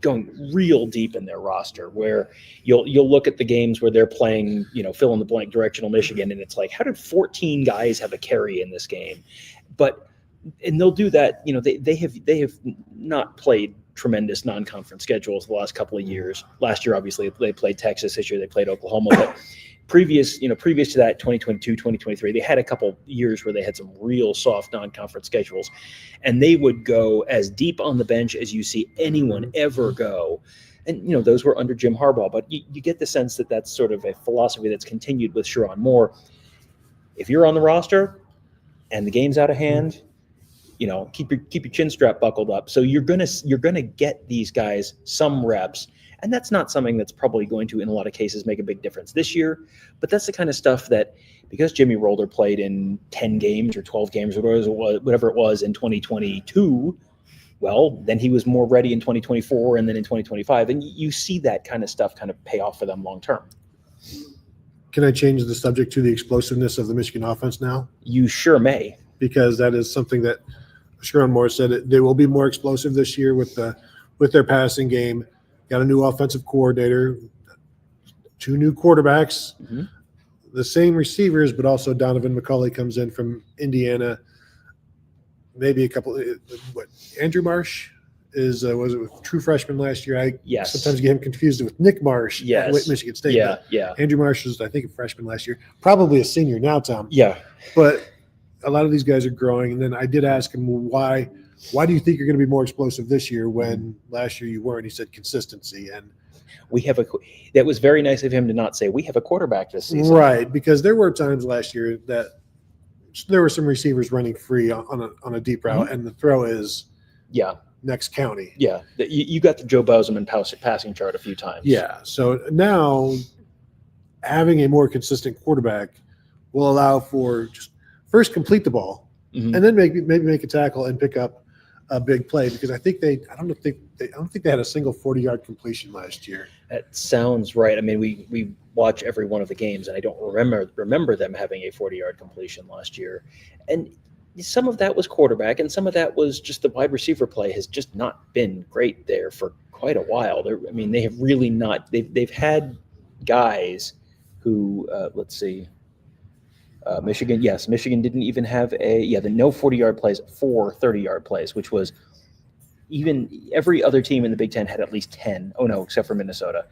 going real deep in their roster, where you'll look at the games where they're playing, fill in the blank directional Michigan, and it's like, how did 14 guys have a carry in this game? And they'll do that. They have not played tremendous non-conference schedules the last couple of years. Last year, obviously, they played Texas. This year, they played Oklahoma. But previous to that, 2022, 2023, they had a couple years where they had some real soft non-conference schedules, and they would go as deep on the bench as you see anyone ever go. And, those were under Jim Harbaugh, but you get the sense that that's sort of a philosophy that's continued with Sherrone Moore. If you're on the roster and the game's out of hand, keep your chin strap buckled up. So you're gonna get these guys some reps. And that's not something that's probably going to, in a lot of cases, make a big difference this year. But that's the kind of stuff that, because Jimmy Rolder played in 10 games or 12 games or whatever it was in 2022, well, then he was more ready in 2024 and then in 2025. And you see that kind of stuff kind of pay off for them long term. Can I change the subject to the explosiveness of the Michigan offense now? You sure may. Because that is something that Sherrone Moore said they will be more explosive this year with their passing game. Got a new offensive coordinator, 2 new quarterbacks, the same receivers, but also Donovan McCulley comes in from Indiana. Maybe a couple. Andrew Marsh was it with true freshman last year? I sometimes get him confused with Nick Marsh at Michigan State. Yeah. Andrew Marsh was, I think, a freshman last year, probably a senior now, Tom. Yeah. But a lot of these guys are growing. And then I did ask him, why do you think you're going to be more explosive this year when last year you weren't? He said consistency. And that was very nice of him to not say we have a quarterback this season. Right, because there were times last year that there were some receivers running free on a deep route, and the throw is next county. Yeah, you got the Joe Bozeman passing chart a few times. Yeah, so now having a more consistent quarterback will allow for just first complete the ball, and then maybe make a tackle and pick up a big play, because I don't think they had a single 40-yard completion last year. That sounds right. I mean, we watch every one of the games, and I don't remember them having a 40-yard completion last year. And some of that was quarterback, and some of that was just the wide receiver play has just not been great there for quite a while. They have really not. They've had guys who let's see. Michigan, yes. Michigan didn't even have the no 40-yard plays, 4 30-yard plays, which was even every other team in the Big Ten had at least 10. Oh no, except for Minnesota.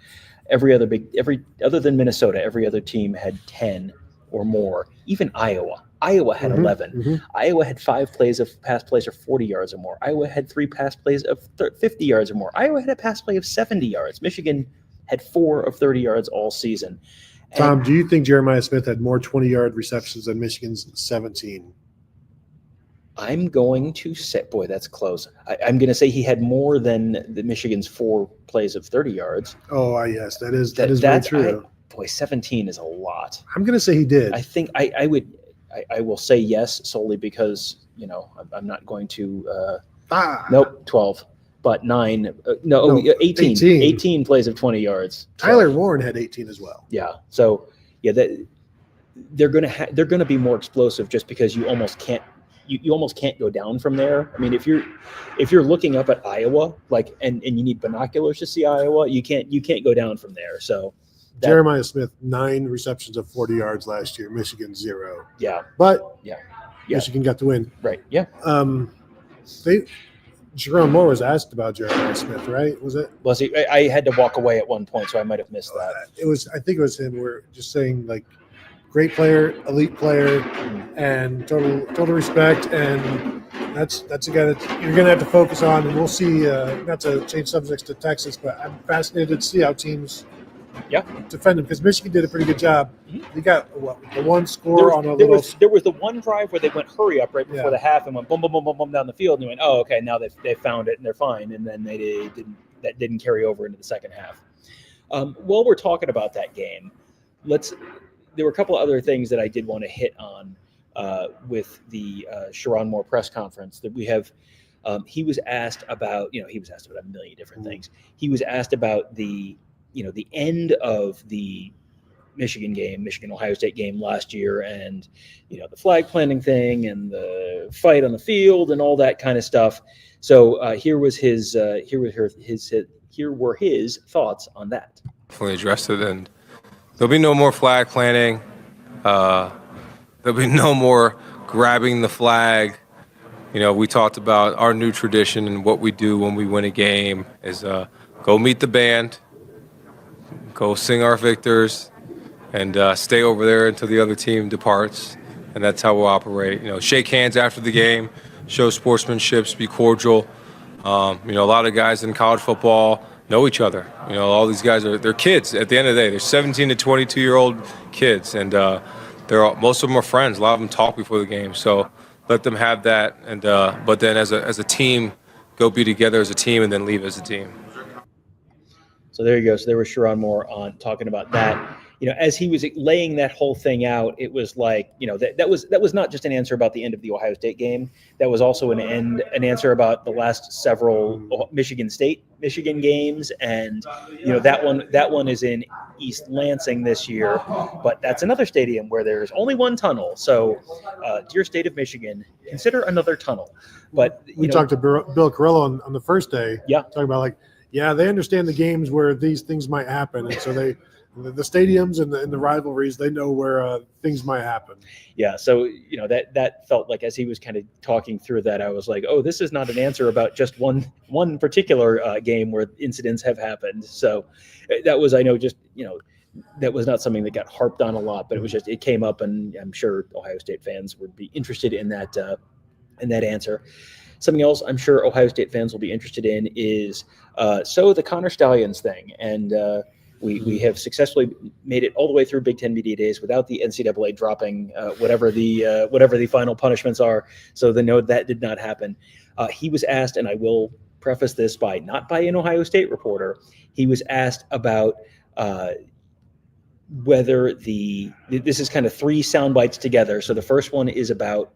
Other than Minnesota, every other team had 10 or more. Even Iowa. Iowa had 11. Mm-hmm. Iowa had 5 pass plays of 40 yards or more. Iowa had 3 pass plays of 50 yards or more. Iowa had a pass play of 70 yards. Michigan had 4 of 30 yards all season. Tom, do you think Jeremiah Smith had more 20-yard receptions than Michigan's 17? I'm going to say, boy, that's close. I'm going to say he had more than the Michigan's 4 plays of 30 yards. Oh, yes, that is very true. 17 is a lot. I'm going to say he did. I think I will say yes, solely because, I'm not going to nope, 12. But 9, 18. 18 plays of 20 yards. Tyler Warren had 18 as well. Yeah. So, they're going to be more explosive just because you almost can't go down from there. I mean, if you're looking up at Iowa, and you need binoculars to see Iowa, you can't go down from there. So Jeremiah Smith, 9 receptions of 40 yards last year. Michigan 0. Yeah. But yeah. Michigan got the win. Right. Yeah. Sherrone Moore was asked about Jeremiah Smith, right? Was it? Was he? I had to walk away at one point, so I might have missed that. I think it was him. We're just saying, great player, elite player, and total respect. And that's a guy that you're going to have to focus on. And we'll see. Not to change subjects to Texas, but I'm fascinated to see how teams defend him, because Michigan did a pretty good job. They got the one score on a little. There was the one drive where they went hurry up right before the half and went boom, boom, boom, boom, boom down the field, and you went, oh, okay, now they found it and they're fine, and then that didn't carry over into the second half. While we're talking about that game, there were a couple of other things that I did want to hit on with the Sherrone Moore press conference that we have. He was asked about, he was asked about a million different things. He was asked about the end of the Michigan-Ohio State game last year, and the flag planting thing and the fight on the field and all that kind of stuff. So here were his thoughts on that. Definitely addressed it, and there'll be no more flag planting. There'll be no more grabbing the flag. We talked about our new tradition, and what we do when we win a game is go meet the band, go sing our victors, and stay over there until the other team departs. And that's how we'll operate. Shake hands after the game, show sportsmanship, be cordial. A lot of guys in college football know each other. All these guys they're kids. At the end of the day, they're 17 to 22-year-old kids, and most of them are friends. A lot of them talk before the game. So let them have that, and but then as a team, go be together as a team, and then leave as a team. So there you go. So there was Sherrone Moore on talking about that. As he was laying that whole thing out, it was like, that was not just an answer about the end of the Ohio State game. That was also an answer about the last several Michigan games, and that one is in East Lansing this year, but that's another stadium where there's only one tunnel. So, dear state of Michigan, consider another tunnel. But we talked to Bill Carrillo on the first day. Yeah, talking about they understand the games where these things might happen, and so the stadiums and the rivalries, they know where things might happen. Yeah, so that felt like, as he was kind of talking through that, I was like, oh, this is not an answer about just one particular game where incidents have happened. So that was, I know, just that was not something that got harped on a lot, but it came up, and I'm sure Ohio State fans would be interested in that answer. Something else I'm sure Ohio State fans will be interested in is the Connor Stallions thing, and we have successfully made it all the way through Big Ten Media Days without the NCAA dropping whatever the final punishments are. So that did not happen. He was asked, and I will preface this not by an Ohio State reporter. He was asked about whether this is kind of 3 sound bites together. So the first one is about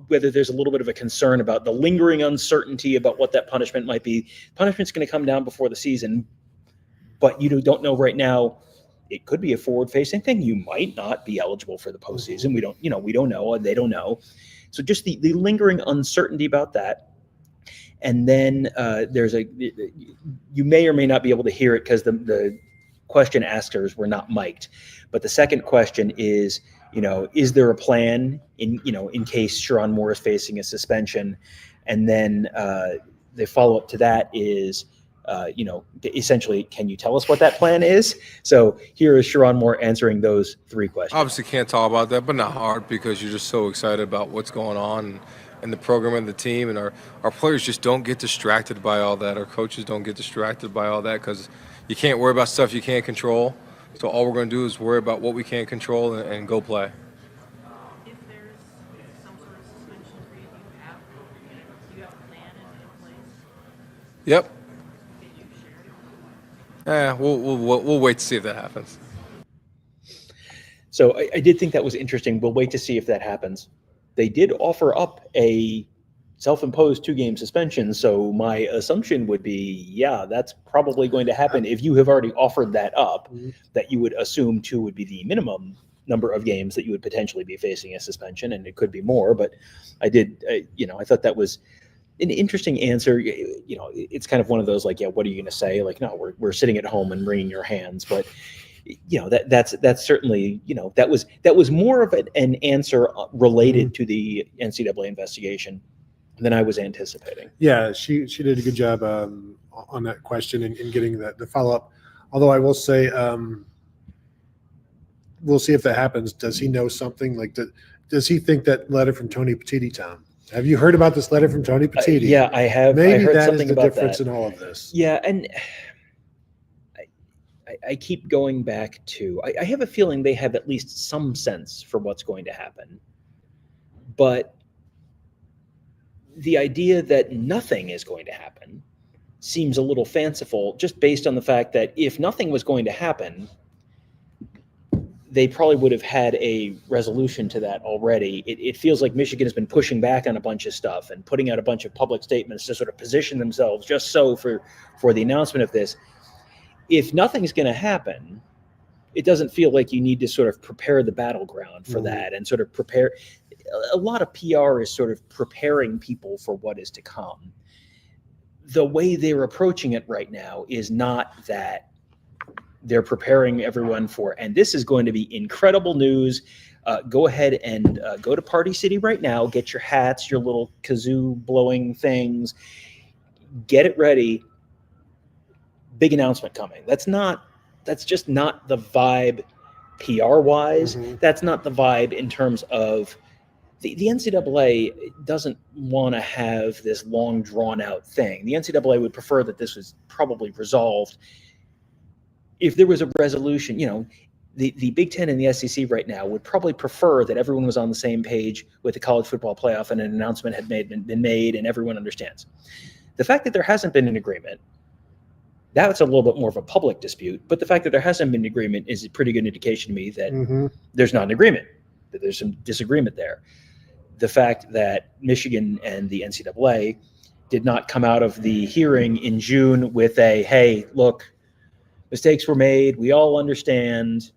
whether there's a little bit of a concern about the lingering uncertainty about what that punishment might be. Punishment's going to come down before the season, but you don't know right now. It could be a forward-facing thing. You might not be eligible for the postseason. We don't know, and they don't know. So just the lingering uncertainty about that. And then you may or may not be able to hear it because the question askers were not mic'd. But the second question is, is there a plan in case Sherrone Moore is facing a suspension? And then the follow-up to that is, essentially, can you tell us what that plan is? So here is Sherrone Moore answering those three questions. Obviously can't talk about that, but not hard because you're just so excited about what's going on and the program and the team. And our players just don't get distracted by all that. Our coaches don't get distracted by all that because you can't worry about stuff you can't control. So all we're going to do is worry about what we can't control and go play. If there's some sort of suspension for you, do you have a plan in place? Yep. Can you share it? We'll wait to see if that happens. So I did think that was interesting. We'll wait to see if that happens. They did offer up a self-imposed 2-game suspension. So my assumption would be, yeah, that's probably going to happen. If you have already offered that up, that you would assume 2 would be the minimum number of games that you would potentially be facing a suspension, and it could be more. But I thought that was an interesting answer. It's kind of one of those like, yeah, what are you going to say? Like, no, we're sitting at home and wringing your hands. But that's certainly, that was more of an answer related to the NCAA investigation than I was anticipating. Yeah, she did a good job on that question and in getting the follow-up. Although I will say, we'll see if that happens. Does he know something? Does he think that letter from Tony Petitti, Tom? Have you heard about this letter from Tony Petitti? Yeah, I have. Maybe I heard that something is the about difference that. in all of this. Yeah, and I keep going back to, I have a feeling they have at least some sense for what's going to happen. But the idea that nothing is going to happen seems a little fanciful, just based on the fact that if nothing was going to happen, they probably would have had a resolution to that already. It feels like Michigan has been pushing back on a bunch of stuff and putting out a bunch of public statements to sort of position themselves just so for the announcement of this. If nothing's going to happen, it doesn't feel like you need to sort of prepare the battleground for that and sort of prepare. A lot of PR is sort of preparing people for what is to come. The way they're approaching it right now is not that. They're preparing everyone for, and this is going to be incredible news. Go ahead and go to Party City right now. Get your hats, your little kazoo blowing things. Get it ready. Big announcement coming. That's just not the vibe PR-wise. That's not the vibe in terms of the NCAA doesn't want to have this long, drawn-out thing. The NCAA would prefer that this was probably resolved. If there was a resolution, the Big Ten and the SEC right now would probably prefer that everyone was on the same page with the college football playoff and an announcement had been made and everyone understands. The fact that there hasn't been an agreement, that's a little bit more of a public dispute, but the fact that there hasn't been an agreement is a pretty good indication to me that there's not an agreement, that there's some disagreement there. The fact that Michigan and the NCAA did not come out of the hearing in June with a, hey, look, mistakes were made, we all understand,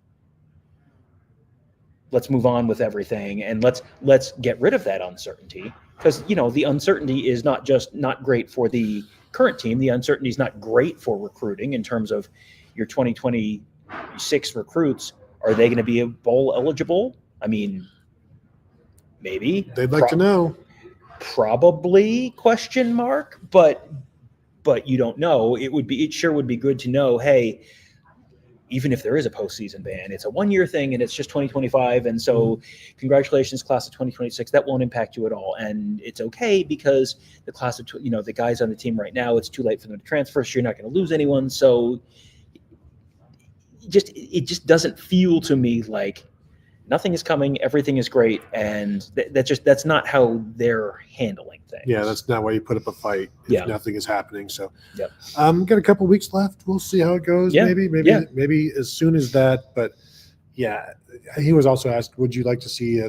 let's move on with everything, and let's get rid of that uncertainty. Because, the uncertainty is not just not great for the current team, the uncertainty is not great for recruiting in terms of your 2026 recruits. Are they going to be bowl eligible? I mean, maybe. They'd like to know. Probably, question mark, but you don't know. It sure would be good to know, hey, even if there is a postseason ban, it's a 1-year thing and it's just 2025. And so congratulations, class of 2026. That won't impact you at all. And it's okay because the class of, the guys on the team right now, it's too late for them to transfer. So you're not going to lose anyone. So it just doesn't feel to me like nothing is coming, everything is great, and that's not how they're handling things. Yeah, that's not why you put up a fight if nothing is happening. So, got a couple weeks left. We'll see how it goes. Yeah. Maybe as soon as that. But yeah, he was also asked, would you like to see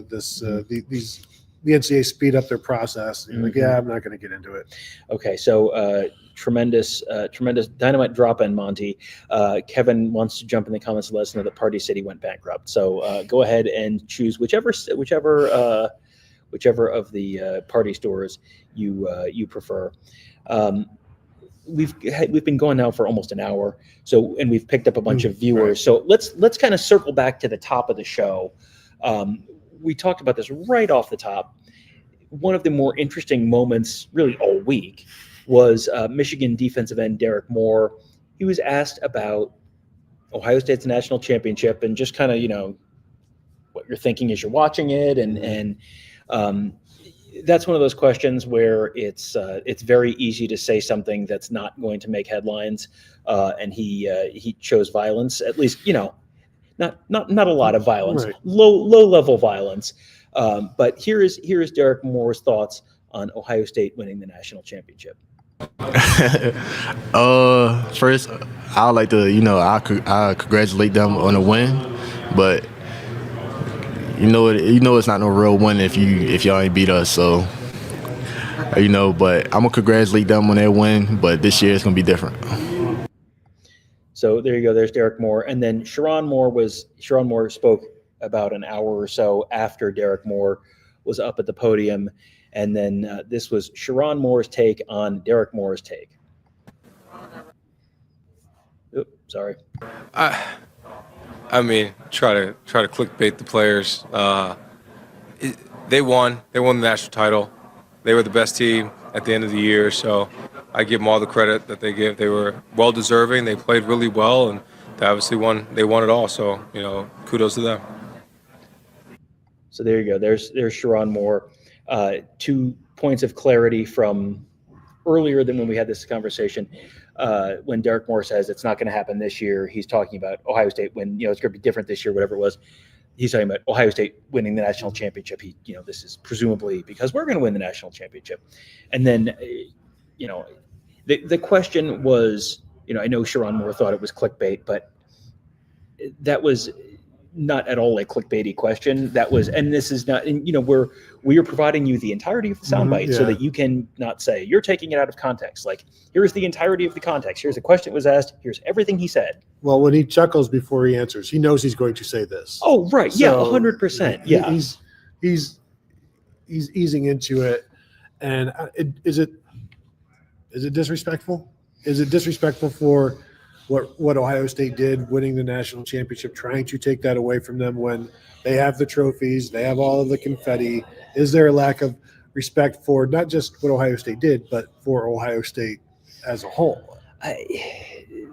these the NCAA speed up their process. You're like, yeah, I'm not going to get into it. Okay, so tremendous dynamite drop in, Monty. Kevin wants to jump in the comments and let us know that Party City went bankrupt. So go ahead and choose whichever of the party stores you prefer. We've been going now for almost an hour, and we've picked up a bunch of viewers. So let's kind of circle back to the top of the show. We talked about this right off the top. One of the more interesting moments, really all week, was Michigan defensive end Derrick Moore. He was asked about Ohio State's national championship and just kind of what you're thinking as you're watching it, and that's one of those questions where it's very easy to say something that's not going to make headlines, and he chose violence, at least not a lot of violence, right. low level violence, but here is Derrick Moore's thoughts on Ohio State winning the national championship. First, I'd like to I congratulate them on the win, but it's not no real win if y'all ain't beat us. So but I'm gonna congratulate them on their win. But this year it's gonna be different. So there you go. There's Derrick Moore, and then Sherrone Moore spoke about an hour or so after Derrick Moore was up at the podium, and then this was Sherrone Moore's take on Derrick Moore's take. Oops, sorry. I mean, try to clickbait the players. They won the national title. They were the best team at the end of the year, so I give them all the credit that they give. They were well deserving. They played really well, and they obviously won. They won it all. So kudos to them. So there you go. There's Sherrone Moore. 2 points of clarity from earlier than when we had this conversation. When Derrick Moore says it's not going to happen this year, he's talking about Ohio State when it's going to be different this year, whatever it was. He's talking about Ohio State winning the national championship. This is presumably because we're going to win the national championship. And then, the question was, I know Sherrone Moore thought it was clickbait, but that was not at all a clickbaity question. That was, and this is not, and we are providing you the entirety of the soundbite so that you can not say you're taking it out of context. Like, here's the entirety of the context. Here's the question that was asked. Here's everything he said. Well, when he chuckles before he answers, he knows he's going to say this. Oh, right. So, yeah. 100%. Yeah. He's easing into it. And is it disrespectful? Is it disrespectful for what Ohio State did, winning the national championship, trying to take that away from them when they have the trophies, they have all of the confetti? Is there a lack of respect for not just what Ohio State did, but for Ohio State as a whole?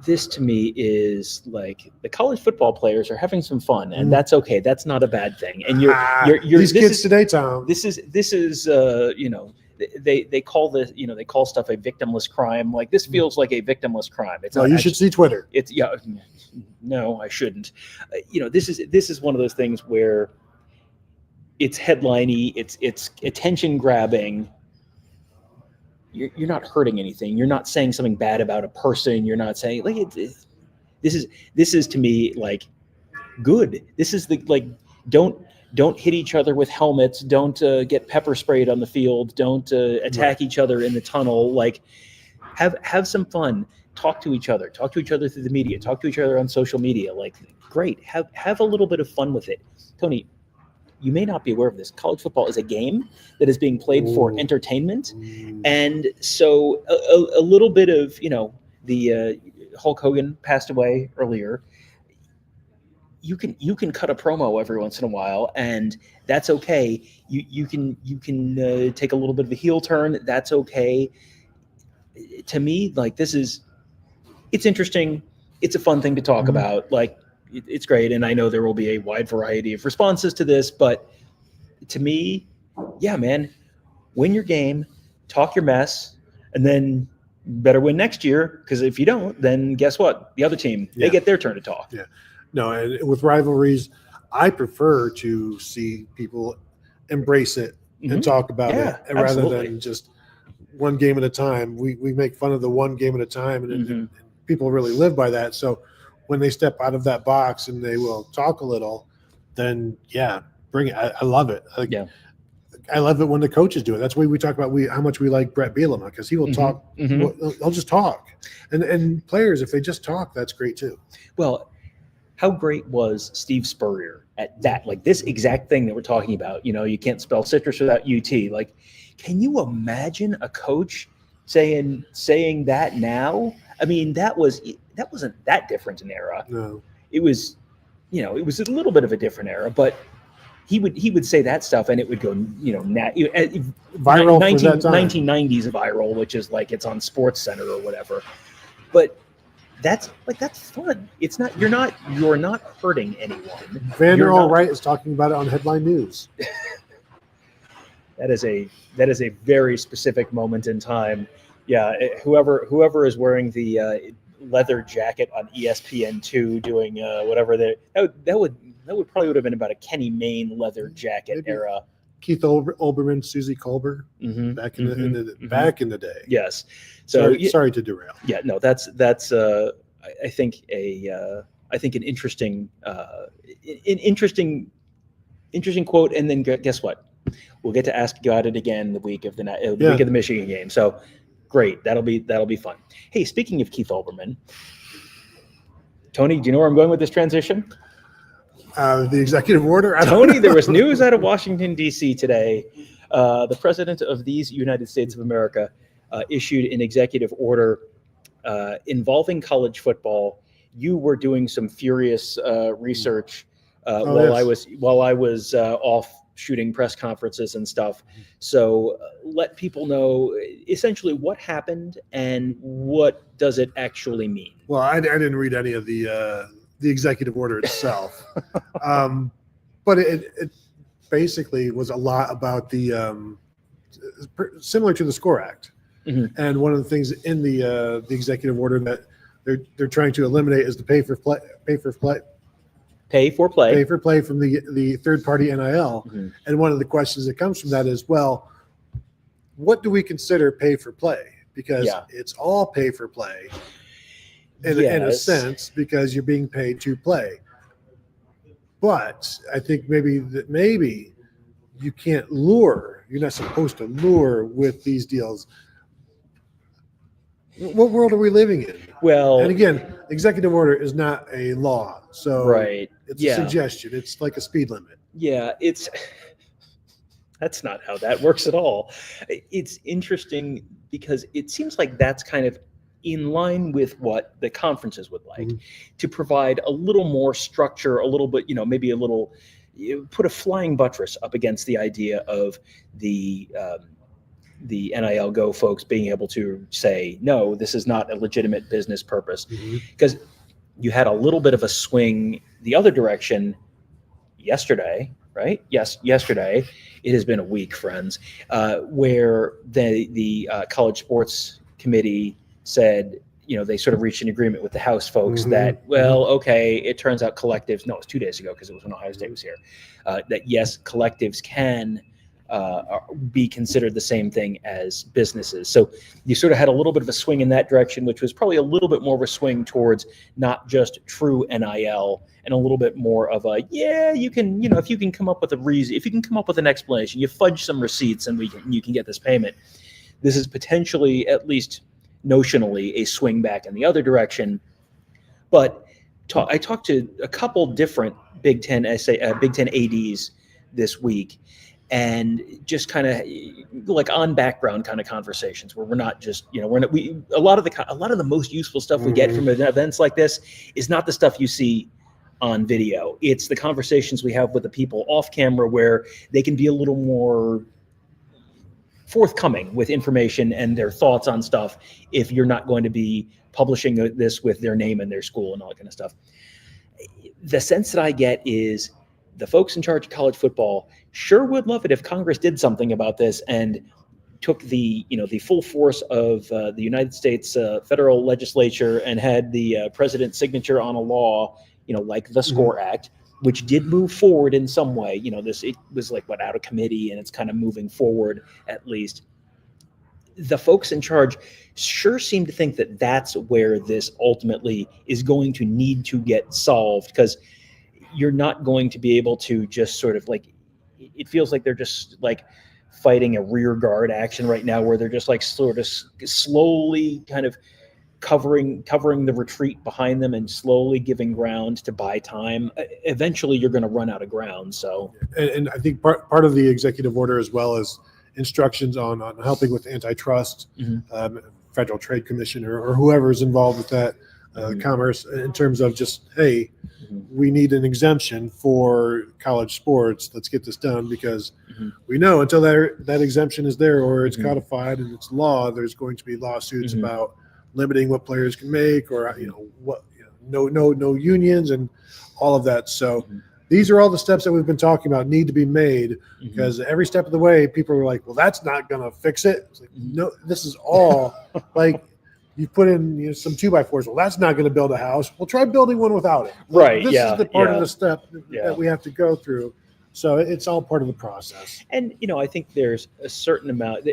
This to me is like the college football players are having some fun, and that's okay. That's not a bad thing. And you're these kids today, Tom. This is they call this, they call stuff a victimless crime. Like, this feels like a victimless crime. It's you should see Twitter. No, I shouldn't. This is one of those things where it's headliney, it's attention grabbing. You're not hurting anything. You're not saying something bad about a person. You're not saying this is to me like good. This is don't hit each other with helmets. Don't get pepper sprayed on the field. Don't attack each other in the tunnel. Like, have some fun. Talk to each other. Talk to each other through the media. Talk to each other on social media. Like, great. Have a little bit of fun with it. Tony, you may not be aware of this. College football is a game that is being played for entertainment, and so a little bit of the Hulk Hogan passed away earlier. You can cut a promo every once in a while, and that's okay. You can take a little bit of a heel turn. That's okay. To me, like, it's interesting. It's a fun thing to talk about. Like, it's great, and I know there will be a wide variety of responses to this, but to me, yeah, man, win your game, talk your mess, and then better win next year, because if you don't, then guess what? The other team, they get their turn to talk. Yeah. No, and with rivalries, I prefer to see people embrace it and talk about it rather than just one game at a time. We make fun of the one game at a time, and people really live by that. So when they step out of that box and they will talk a little, then bring it. I love it. I love it when the coaches do it. That's why we talk about how much we like Brett Bielema, because he will talk. He'll just talk, and players, if they just talk, that's great too. Well, how great was Steve Spurrier at that? Like this exact thing that we're talking about. You can't spell citrus without UT. Like, can you imagine a coach saying that now? I mean, that wasn't that different an era. No, It was, it was a little bit of a different era, but he would say that stuff and it would go, viral 1990s viral, which is like it's on Sports Center or whatever. But that's fun. It's not you're not hurting anyone. Vander Wright is talking about it on Headline News. That is a very specific moment in time. Yeah, whoever is wearing the leather jacket on ESPN2 doing whatever that would probably have been about a Kenny Mayne leather jacket Maybe era. Keith Olbermann, Susie Colbert, back in the day. Yes. So sorry to derail. Yeah, no, that's I think an interesting quote. And then guess what? We'll get to ask about it again the week of the week of the Michigan game. So great, that'll be fun. Hey, speaking of Keith Olbermann, Tony, do you know where I'm going with this transition? The executive order. Tony, there was news out of Washington, D.C. today. The president of these United States of America issued an executive order involving college football. You were doing some furious research while I was off shooting press conferences and stuff. So let people know essentially what happened and what does it actually mean. Well, I didn't read any of the executive order itself, but it basically was a lot about the similar to the SCORE Act. And one of the things in the executive order that they're trying to eliminate is the pay for play from the third party NIL. And one of the questions that comes from that is, well, what do we consider pay for play? Because it's all pay for play. In a sense, because you're being paid to play. But I think maybe you can't lure. You're not supposed to lure with these deals. What world are we living in? Well, and again, executive order is not a law, so it's a suggestion. It's like a speed limit. Yeah, that's not how that works at all. It's interesting because it seems like that's kind of in line with what the conferences would like, to provide a little more structure, a little bit, maybe a little, put a flying buttress up against the idea of the NIL Go folks being able to say, no, this is not a legitimate business purpose. Because you had a little bit of a swing the other direction yesterday, right? Yes, yesterday. It has been a week, friends, where the College Sports Committee said, they sort of reached an agreement with the House folks that, okay, it turns out collectives, no, it was 2 days ago because it was when Ohio State was here, that yes, collectives can be considered the same thing as businesses. So you sort of had a little bit of a swing in that direction, which was probably a little bit more of a swing towards not just true NIL and a little bit more of a, you can, if you can come up with a reason, if you can come up with an explanation, you fudge some receipts and you can get this payment. This is potentially, at least notionally, a swing back in the other direction. But I talked to a couple different Big Ten ADs this week, and just kind of like on background kind of conversations where we're not just, a lot of the most useful stuff we get from events like this is not the stuff you see on video. It's the conversations we have with the people off camera where they can be a little more forthcoming with information and their thoughts on stuff if you're not going to be publishing this with their name and their school and all that kind of stuff. The sense that I get is the folks in charge of college football sure would love it if Congress did something about this and took the full force of the United States federal legislature and had the president's signature on a law, like the SCORE Act, which did move forward in some way. It was like out of committee and it's kind of moving forward at least. The folks in charge sure seem to think that that's where this ultimately is going to need to get solved, because you're not going to be able to just sort of it feels like they're just fighting a rear guard action right now where they're just like sort of slowly kind of covering the retreat behind them and slowly giving ground to buy time. Eventually you're going to run out of ground. So, and I think part of the executive order as well as instructions on helping with antitrust, Federal Trade Commission or whoever is involved with that, commerce, in terms of just, hey, we need an exemption for college sports. Let's get this done, because we know until that exemption is there or it's codified and it's law, there's going to be lawsuits about limiting what players can make, or no unions and all of that. So these are all the steps that we've been talking about need to be made, because every step of the way people are like, well, that's not going to fix it. It's like, no, this is all like you put in some 2x4s. Well, that's not going to build a house. Well, try building one without it. Right. This is the part of the step that we have to go through. So it's all part of the process. And, I think there's a certain amount.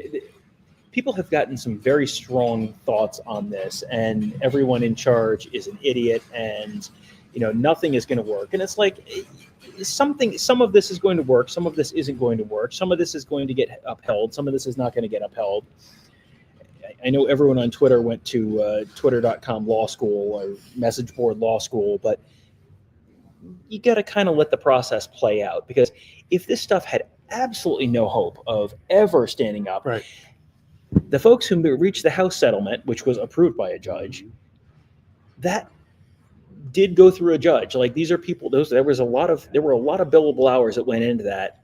People have gotten some very strong thoughts on this, and everyone in charge is an idiot, and nothing is going to work. And it's like some of this is going to work, some of this isn't going to work, some of this is going to get upheld, some of this is not going to get upheld. I know everyone on Twitter went to twitter.com law school or message board law school, but you got to kind of let the process play out, because if this stuff had absolutely no hope of ever standing up, right, the folks who reached the House settlement, which was approved by a judge, that did go through a judge. Like, these are people. There were a lot of billable hours that went into that.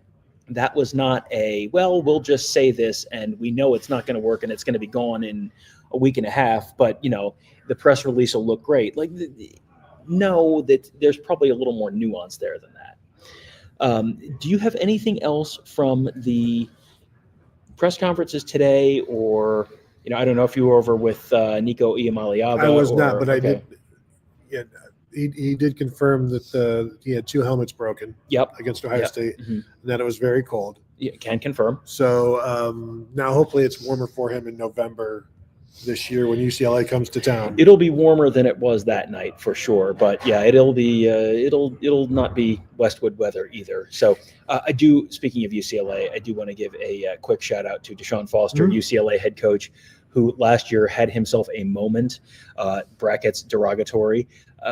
That was not we'll just say this and we know it's not going to work and it's going to be gone in a week and a half. But the press release will look great. Like, that there's probably a little more nuance there than that. Do you have anything else from the press conferences today, or I don't know if you were over with Nico Iamaleava? I was not, but I did. Yeah, he did confirm that he had 2 helmets broken. Yep. Against Ohio State, and that it was very cold. Yeah, can confirm. So now hopefully it's warmer for him in November this year when UCLA comes to town. It'll be warmer than it was that night for sure, but yeah, it'll be it'll not be Westwood weather either. So speaking of UCLA, I do want to give a quick shout out to Deshaun Foster, UCLA head coach, who last year had himself a moment, brackets derogatory,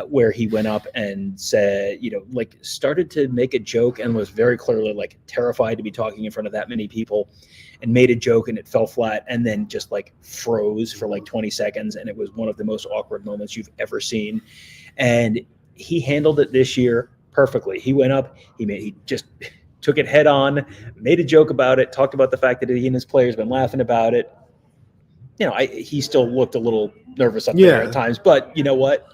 where he went up and said, started to make a joke and was very clearly terrified to be talking in front of that many people, and made a joke and it fell flat, and then just froze for 20 seconds. And it was one of the most awkward moments you've ever seen. And he handled it this year perfectly. He went up, he just took it head on, made a joke about it, talked about the fact that he and his players been laughing about it. He still looked a little nervous up there at times, but you know what?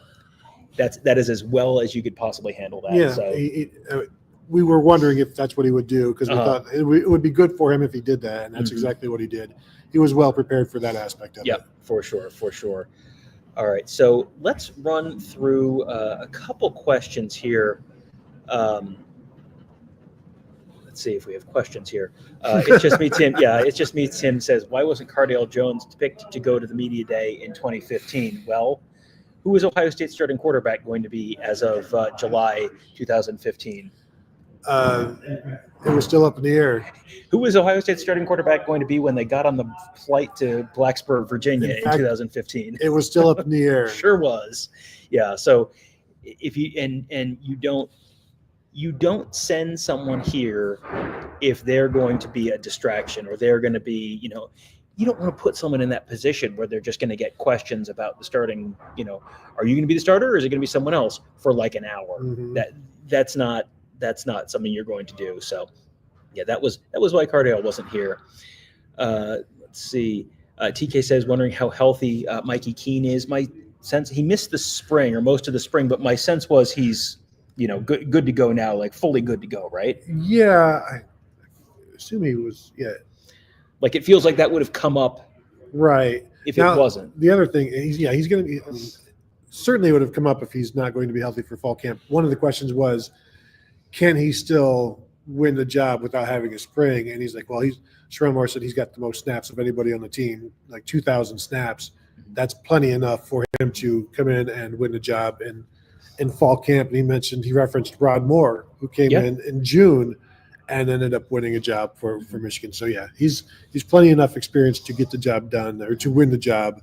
That is as well as you could possibly handle that. Yeah, so. We were wondering if that's what he would do, because we thought it would be good for him if he did that, and that's exactly what he did. He was well prepared for that aspect of it. Yep, for sure. All right, so let's run through a couple questions here. Let's see if we have questions here. It's just me, Tim. Yeah, it's just me. Tim says, why wasn't Cardale Jones picked to go to the media day in 2015? Well, who is Ohio State's starting quarterback going to be as of July 2015? It was still up in the air. Who was Ohio State's starting quarterback going to be when they got on the flight to Blacksburg, Virginia in 2015? It was still up in the air. Sure was. Yeah. So if you and you don't send someone here if they're going to be a distraction, or they're going to be, you don't want to put someone in that position where they're just going to get questions about the starting, are you going to be the starter, or is it going to be someone else for an hour? That's not something you're going to do. So yeah, that was why Cardale wasn't here. Let's see. TK says, wondering how healthy Mikey Keene is. My sense, he missed the spring or most of the spring, but my sense was he's, good to go now, fully good to go, right? Yeah, I assume he was. Yeah, it feels like that would have come up, right? If it wasn't. The other thing, he's going to be certainly would have come up if he's not going to be healthy for fall camp. One of the questions was, can he still win the job without having a spring? And he's like, well, Sherrone Moore said he's got the most snaps of anybody on the team, 2,000 snaps. That's plenty enough for him to come in and win the job in fall camp. And he referenced Rod Moore, who came in June and ended up winning a job for Michigan. So yeah, he's plenty enough experience to get the job done or to win the job,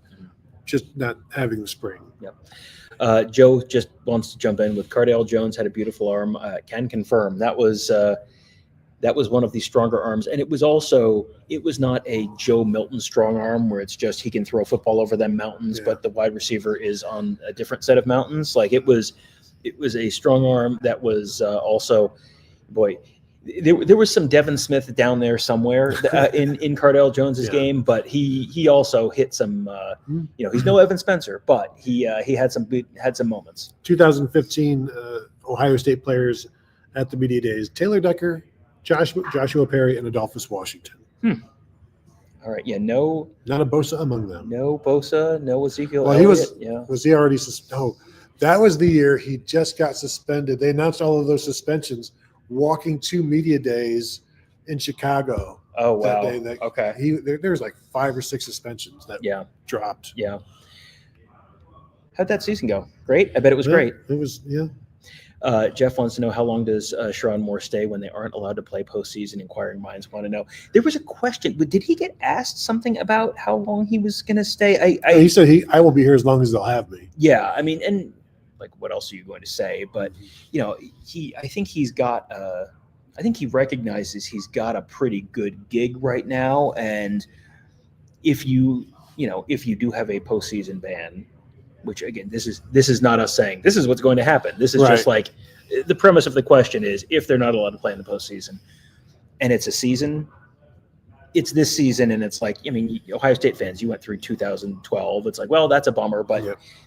just not having the spring. Yep. Joe just wants to jump in with Cardale Jones had a beautiful arm. Can confirm that was one of the stronger arms, and it was not a Joe Milton strong arm where it's just he can throw football over them mountains, but the wide receiver is on a different set of mountains. Like it was a strong arm that was also, boy. There was some Devin Smith down there somewhere in Cardale Jones's game, but he also hit some. He's no Evan Spencer, but he had some moments. 2015 Ohio State players at the media days: Taylor Decker, Joshua Perry, and Adolphus Washington. All right, no, not a Bosa among them. No Bosa, no Ezekiel. Well, Elliott, was he already? That was the year he just got suspended. They announced all of those suspensions walking 2 media days in Chicago. Oh, wow. That day. Okay. There was like 5 or 6 suspensions that dropped. Yeah. How'd that season go? Great. I bet it was great. It was, Jeff wants to know how long does Sherrone Moore stay when they aren't allowed to play postseason? Inquiring minds want to know. There was a question, but did he get asked something about how long he was going to stay? He said I will be here as long as they'll have me. Yeah, I mean, and like, what else are you going to say? But I think he recognizes he's got a pretty good gig right now, and if you do have a postseason ban, which again, this is not us saying this is what's going to happen. This is just like the premise of the question is if they're not allowed to play in the postseason, and it's a season. It's this season, and it's like, I mean, Ohio State fans, you went through 2012. It's like, well, that's a bummer, but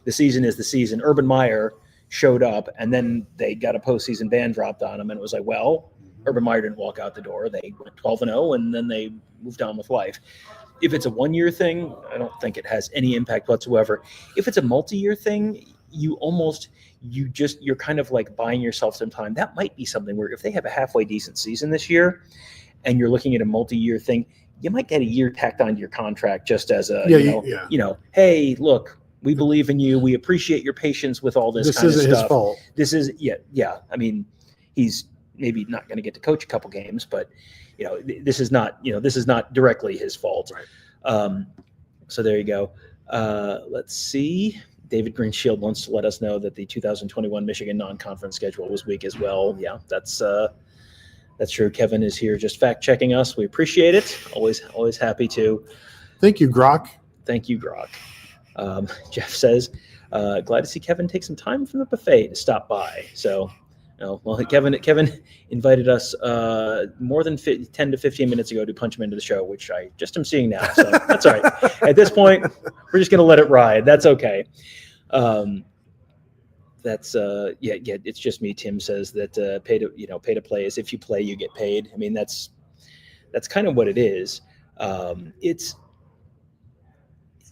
the season is the season. Urban Meyer showed up, and then they got a postseason ban dropped on them, and it was like, well, Urban Meyer didn't walk out the door. They went 12-0, and then they moved on with life. If it's a one-year thing, I don't think it has any impact whatsoever. If it's a multi-year thing, you're kind of like buying yourself some time. That might be something where if they have a halfway decent season this year, and you're looking at a multi-year thing, you might get a year tacked onto your contract just as a, hey, look, we believe in you. We appreciate your patience with all this kind of stuff. This isn't his fault. This is, I mean, he's maybe not going to get to coach a couple games, but, this is not directly his fault. Right. So there you go. Let's see. David Greenshield wants to let us know that the 2021 Michigan non-conference schedule was weak as well. Yeah, that's true. Kevin is here just fact checking us. We appreciate it. Always happy to. Thank you, Grok. Thank you, Grok. Jeff says, glad to see Kevin take some time from the buffet to stop by. So, Kevin invited us more than 10 to 15 minutes ago to punch him into the show, which I just am seeing now. So that's all right. At this point, we're just going to let it ride. That's okay. It's just me. Tim says that pay to play is if you play, you get paid. I mean, that's kind of what it is. It's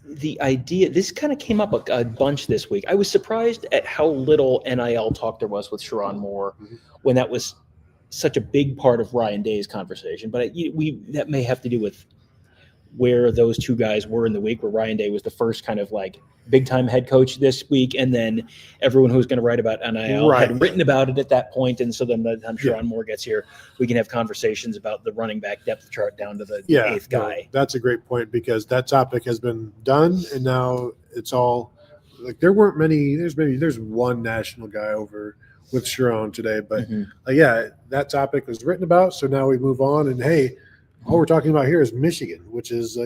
the idea. This kind of came up a bunch this week. I was surprised at how little NIL talk there was with Sherrone Moore when that was such a big part of Ryan Day's conversation. But that may have to do with where those two guys were in the week, where Ryan Day was the first kind of like big time head coach this week, and then everyone who was going to write about NIL had written about it at that point. And so then by the time Sherrone Moore gets here, we can have conversations about the running back depth chart down to the eighth guy. That's a great point, because that topic has been done, and now it's all like there weren't many. There's one national guy over with Sherrone today, but that topic was written about. So now we move on, and hey, all we're talking about here is Michigan, which is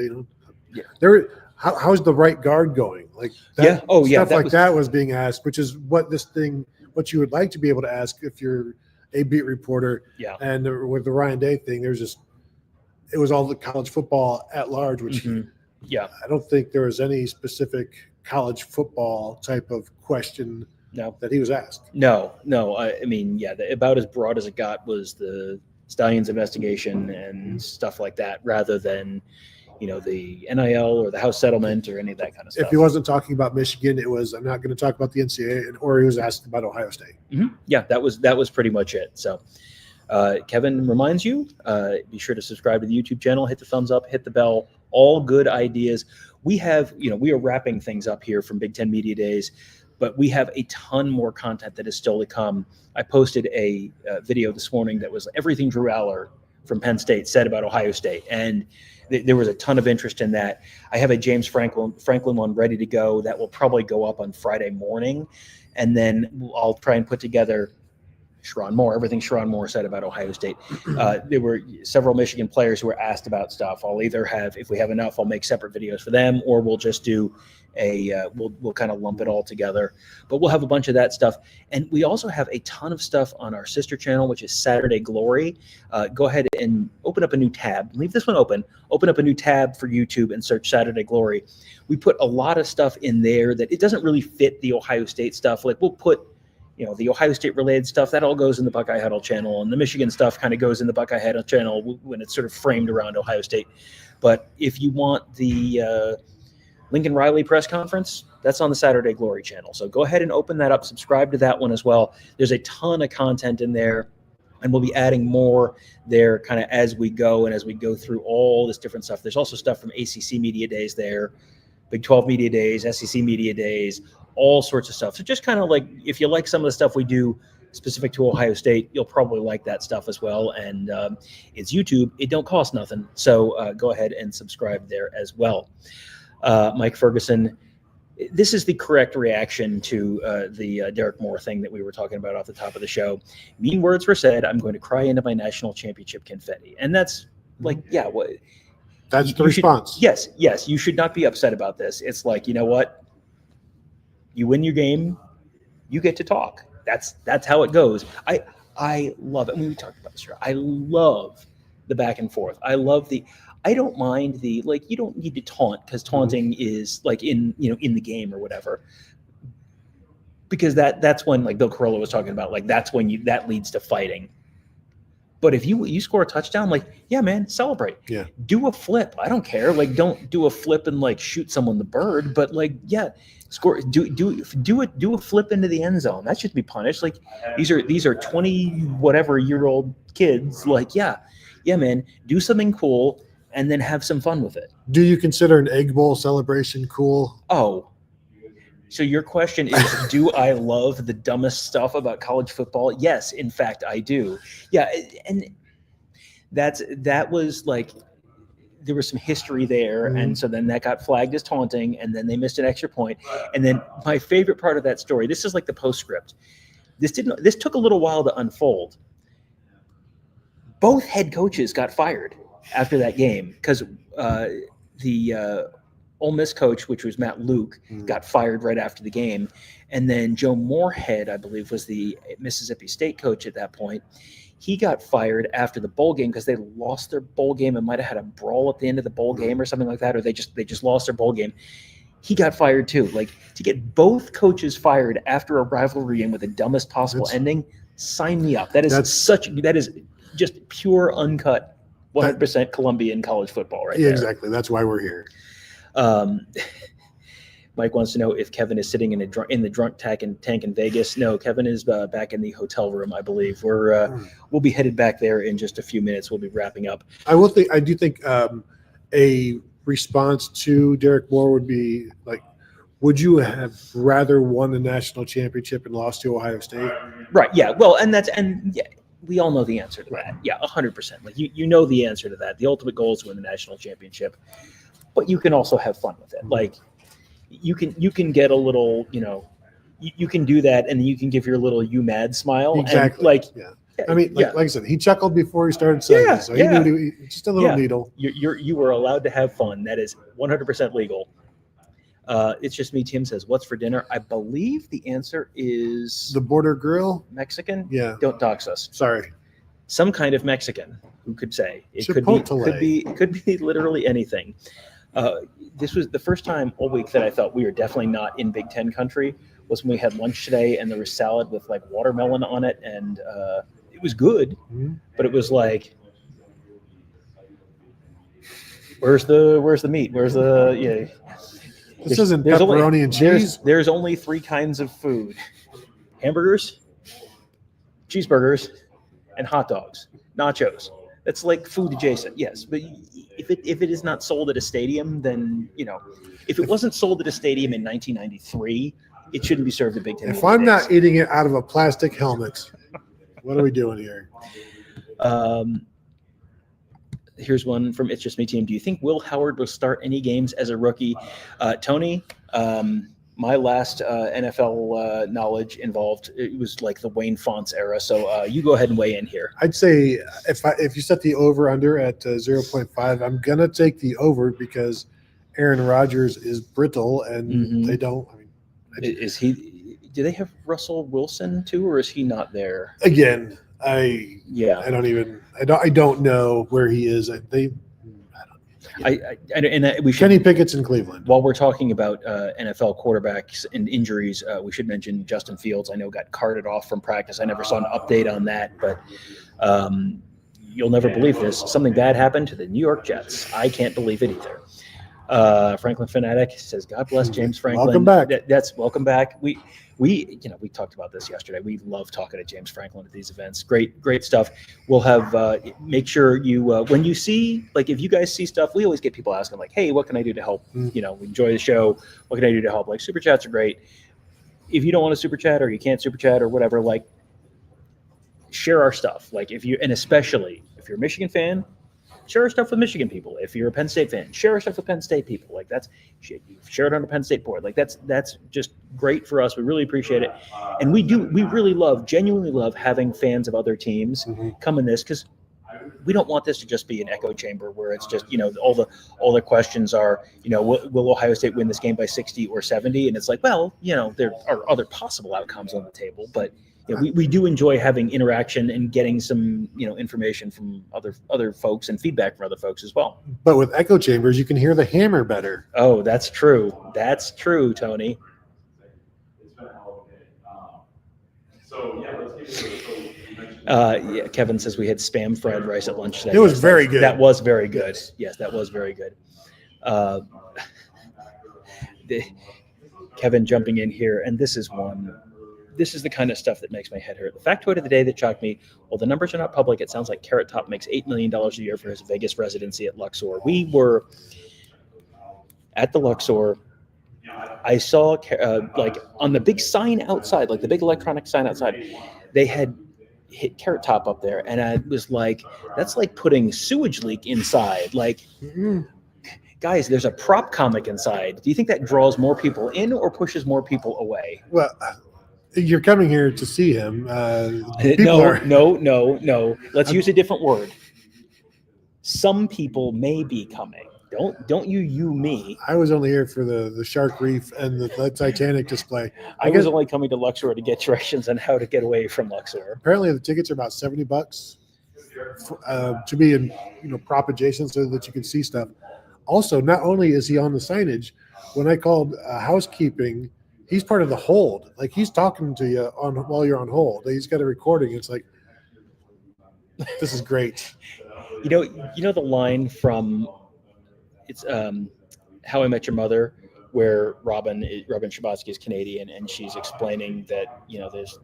how's the right guard going? Like that, that was being asked, which is what you would like to be able to ask if you're a beat reporter. Yeah. And with the Ryan Day thing, it was all the college football at large, which I don't think there was any specific college football type of question that he was asked. No. I mean, about as broad as it got was the Stallions investigation and stuff like that, rather than the NIL or the House settlement or any of that kind of stuff. If he wasn't talking about Michigan, it was, I'm not going to talk about the NCAA, or he was asked about Ohio State. Mm-hmm. Yeah, that was pretty much it. So Kevin reminds you, be sure to subscribe to the YouTube channel, hit the thumbs up, hit the bell, all good ideas. We have, we are wrapping things up here from Big Ten Media Days. but we have a ton more content that is still to come. I posted a video this morning that was everything Drew Aller from Penn State said about Ohio State, and there was a ton of interest in that. I have a James Franklin one ready to go that will probably go up on Friday morning, and then I'll try and put together Sherrone Moore, everything Sherrone Moore said about Ohio State. There were several Michigan players who were asked about stuff. I'll either have, if we have enough, I'll make separate videos for them, or we'll just do we'll kind of lump it all together. But we'll have a bunch of that stuff. And we also have a ton of stuff on our sister channel, which is Saturday Glory. Go ahead and open up a new tab. Leave this one open. Open up a new tab for YouTube and search Saturday Glory. We put a lot of stuff in there that it doesn't really fit the Ohio State stuff. Like we'll put, the Ohio State related stuff, that all goes in the Buckeye Huddle channel, and the Michigan stuff kind of goes in the Buckeye Huddle channel when it's sort of framed around Ohio State. But if you want the Lincoln Riley press conference, that's on the Saturday Glory channel. So go ahead and open that up, subscribe to that one as well. There's a ton of content in there, and we'll be adding more there kind of as we go and as we go through all this different stuff. There's also stuff from ACC Media Days there, Big 12 Media Days, SEC Media Days, all sorts of stuff. So just kind of like, if you like some of the stuff we do specific to Ohio State, you'll probably like that stuff as well. And it's YouTube. It don't cost nothing. So go ahead and subscribe there as well. Mike Ferguson, this is the correct reaction to the Derrick Moore thing that we were talking about off the top of the show. Mean words were said. I'm going to cry into my national championship confetti. And that's like, yeah, what? That's the response. Yes. You should not be upset about this. It's like, you know what? You win your game, you get to talk. That's how it goes. I love it. I mean, we talked about this here. I love the back and forth. I don't mind the, like, you don't need to taunt, because taunting is like in the game or whatever. Because that's when, like Bill Carollo was talking about, like that's when that leads to fighting. But if you score a touchdown, like, yeah, man, celebrate. Yeah. Do a flip. I don't care. Like, don't do a flip and like shoot someone the bird, but like, yeah, score. Do a flip into the end zone. That should be punished. Like, these are 20 whatever year old kids. Like, yeah, man, do something cool and then have some fun with it. Do you consider an Egg Bowl celebration cool? Oh. So your question is, do I love the dumbest stuff about college football? Yes, in fact, I do. Yeah, and that was like, there was some history there, and so then that got flagged as taunting, and then they missed an extra point. And then my favorite part of that story, this is like the postscript. This took a little while to unfold. Both head coaches got fired after that game because the Ole Miss coach, which was Matt Luke, got fired right after the game. And then Joe Moorhead, I believe, was the Mississippi State coach at that point. He got fired after the bowl game because they lost their bowl game and might have had a brawl at the end of the bowl game or something like that, or they just lost their bowl game. He got fired too. Like, to get both coaches fired after a rivalry game with the dumbest possible ending, sign me up. That is just pure, uncut, 100% Colombian college football right there. Exactly. That's why we're here. Mike wants to know if Kevin is sitting in the drunk tank in Vegas. No, Kevin is back in the hotel room, I believe. We'll be headed back there in just a few minutes. We'll be wrapping up. I do think a response to Derrick Moore would be like, would you have rather won the national championship and lost to Ohio State? Right. Yeah. Well, yeah, we all know the answer to that. Yeah, 100%. Like you know the answer to that. The ultimate goal is to win the national championship, but you can also have fun with it. Like, you can get a little, you can do that, and you can give your little "you mad" smile. Exactly. And like I said, he chuckled before he started saying it, so he knew just a little needle. You were allowed to have fun. That is 100% legal. It's just me. Tim says, "What's for dinner?" I believe the answer is the Border Grill. Mexican. Yeah. Don't dox us. Sorry. Some kind of Mexican. Who could say? It Chipotle. could be literally anything. This was the first time all week that I thought we were definitely not in Big Ten country, was when we had lunch today and there was salad with like watermelon on it, and it was good, but it was like, where's the meat? Where's the This isn't pepperoni and cheese. There's only 3 kinds of food: hamburgers, cheeseburgers, and hot dogs, nachos. That's like food adjacent, yes. But if it is not sold at a stadium, then if it wasn't sold at a stadium in 1993, it shouldn't be served at Big Ten. If media I'm days. not eating it out of a plastic helmet, what are we doing here? Here's one from It's Just Me Team. Do you think Will Howard will start any games as a rookie? Tony, my last NFL knowledge involved, it was like the Wayne Fonts era. So you go ahead and weigh in here. I'd say if you set the over-under at 0.5, I'm going to take the over because Aaron Rodgers is brittle and they don't. I mean, Is he? Do they have Russell Wilson too, or is he not there? Again, I don't know where he is. We should. Kenny Pickett's in Cleveland. While we're talking about NFL quarterbacks and injuries, we should mention Justin Fields. I know got carted off from practice. I never saw an update on that, but you'll never believe this. Something bad happened to the New York Jets. I can't believe it either. Franklin Fanatic says, "God bless James Franklin." Welcome back. That's welcome back. We talked about this yesterday. We love talking to James Franklin at these events. Great stuff. We'll have make sure you when you see, like, if you guys see stuff, we always get people asking like, "Hey, what can I do to help?" We enjoy the show. What can I do to help? Like, super chats are great. If you don't want to super chat or you can't super chat or whatever, like, share our stuff. Like, especially if you're a Michigan fan, share our stuff with Michigan people. If you're a Penn State fan, share our stuff with Penn State people. Like, share it on the Penn State board. Like, that's just great for us. We really appreciate it. And we really genuinely love having fans of other teams come in this, because we don't want this to just be an echo chamber where it's just, all the questions are, will Ohio State win this game by 60 or 70? And it's like, well, there are other possible outcomes on the table, but we do enjoy having interaction and getting some, information from other folks and feedback from other folks as well. But with echo chambers, you can hear the hammer better. Oh, that's true. That's true, Tony. Kevin says we had spam fried rice at lunch today. It was very good. That was very good. Yes, that was very good. Kevin jumping in here, and this is the kind of stuff that makes my head hurt. The factoid of the day that shocked me, well, the numbers are not public. It sounds like Carrot Top makes $8 million a year for his Vegas residency at Luxor. We were at the Luxor. I saw like on the big sign outside, like the big electronic sign outside, they had hit Carrot Top up there. And I was like, that's like putting sewage leak inside. Like, guys, there's a prop comic inside. Do you think that draws more people in or pushes more people away? Well, you're coming here to see him. No. Let's use a different word. Some people may be coming. Don't you me. I was only here for the Shark Reef and the Titanic display. I was only coming to Luxor to get directions on how to get away from Luxor. Apparently, the tickets are about $70 to be in prop adjacent so that you can see stuff. Also, not only is he on the signage, when I called housekeeping, he's part of the hold. Like, he's talking to you while you're on hold. He's got a recording. It's like, this is great. You know the line from it's How I Met Your Mother, where Robin Scherbatsky is Canadian, and she's explaining that there's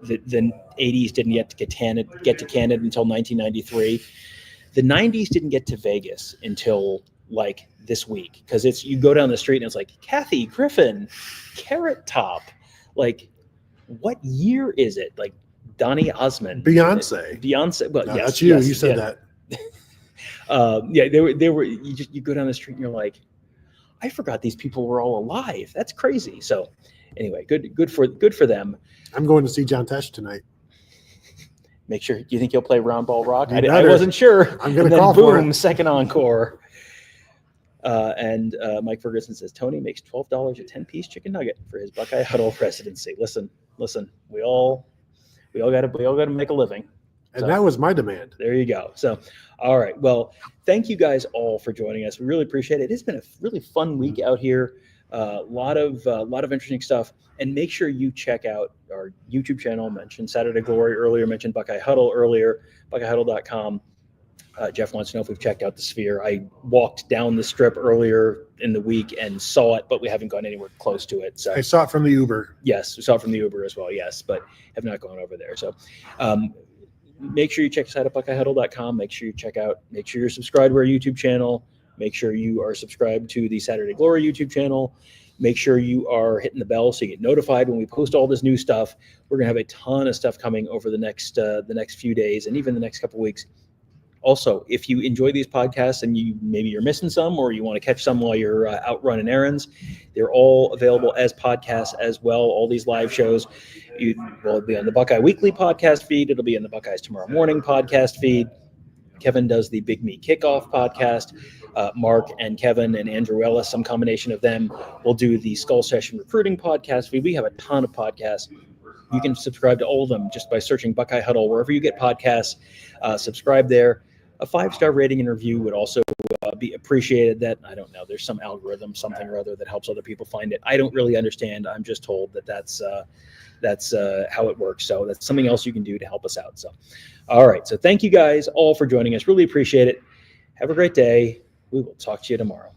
the 80s didn't get to Canada until 1993. The 90s didn't get to Vegas until like this week, because you go down the street and it's like Kathy Griffin, Carrot Top. Like, what year is it? Like Donny Osmond, Beyonce. Well, no, yes, that's you. Yes, you said yeah. that. They were. You go down the street and you're like, I forgot these people were all alive. That's crazy. So, anyway, good for them. I'm going to see John Tesh tonight. Make sure. Do you think he'll play Round Ball Rock? I wasn't sure. I'm going to call for it. Second encore. And Mike Ferguson says Tony makes $12 a 10-piece chicken nugget for his Buckeye Huddle residency. Listen. We all got to make a living. And that was my demand. There you go. So, all right. Well, thank you guys all for joining us. We really appreciate it. It's been a really fun week out here. A lot of interesting stuff. And make sure you check out our YouTube channel. Mentioned Saturday Glory earlier. Mentioned Buckeye Huddle earlier. BuckeyeHuddle.com. Jeff wants to know if we've checked out the Sphere. I walked down the Strip earlier in the week and saw it, but we haven't gone anywhere close to it. So I saw it from the Uber. Yes, we saw it from the Uber as well. Yes, but have not gone over there. So make sure you check us out at BuckeyeHuddle.com. Make sure you're subscribed to our YouTube channel. Make sure you are subscribed to the Saturday Glory YouTube channel. Make sure you are hitting the bell so you get notified when we post all this new stuff. We're going to have a ton of stuff coming over the next few days and even the next couple weeks. Also, if you enjoy these podcasts and maybe you're missing some or you want to catch some while you're out running errands, they're all available as podcasts as well. All these live shows will be on the Buckeye Weekly podcast feed. It'll be in the Buckeyes Tomorrow Morning podcast feed. Kevin does the Big Meat Kickoff podcast. Mark and Kevin and Andrew Ellis, some combination of them, will do the Skull Session Recruiting podcast feed. We have a ton of podcasts. You can subscribe to all of them just by searching Buckeye Huddle wherever you get podcasts. Subscribe there. A 5-star rating and review would also be appreciated. That, I don't know, there's some algorithm, something or other that helps other people find it. I don't really understand. I'm just told that that's how it works. So that's something else you can do to help us out. So, all right. So thank you guys all for joining us. Really appreciate it. Have a great day. We will talk to you tomorrow.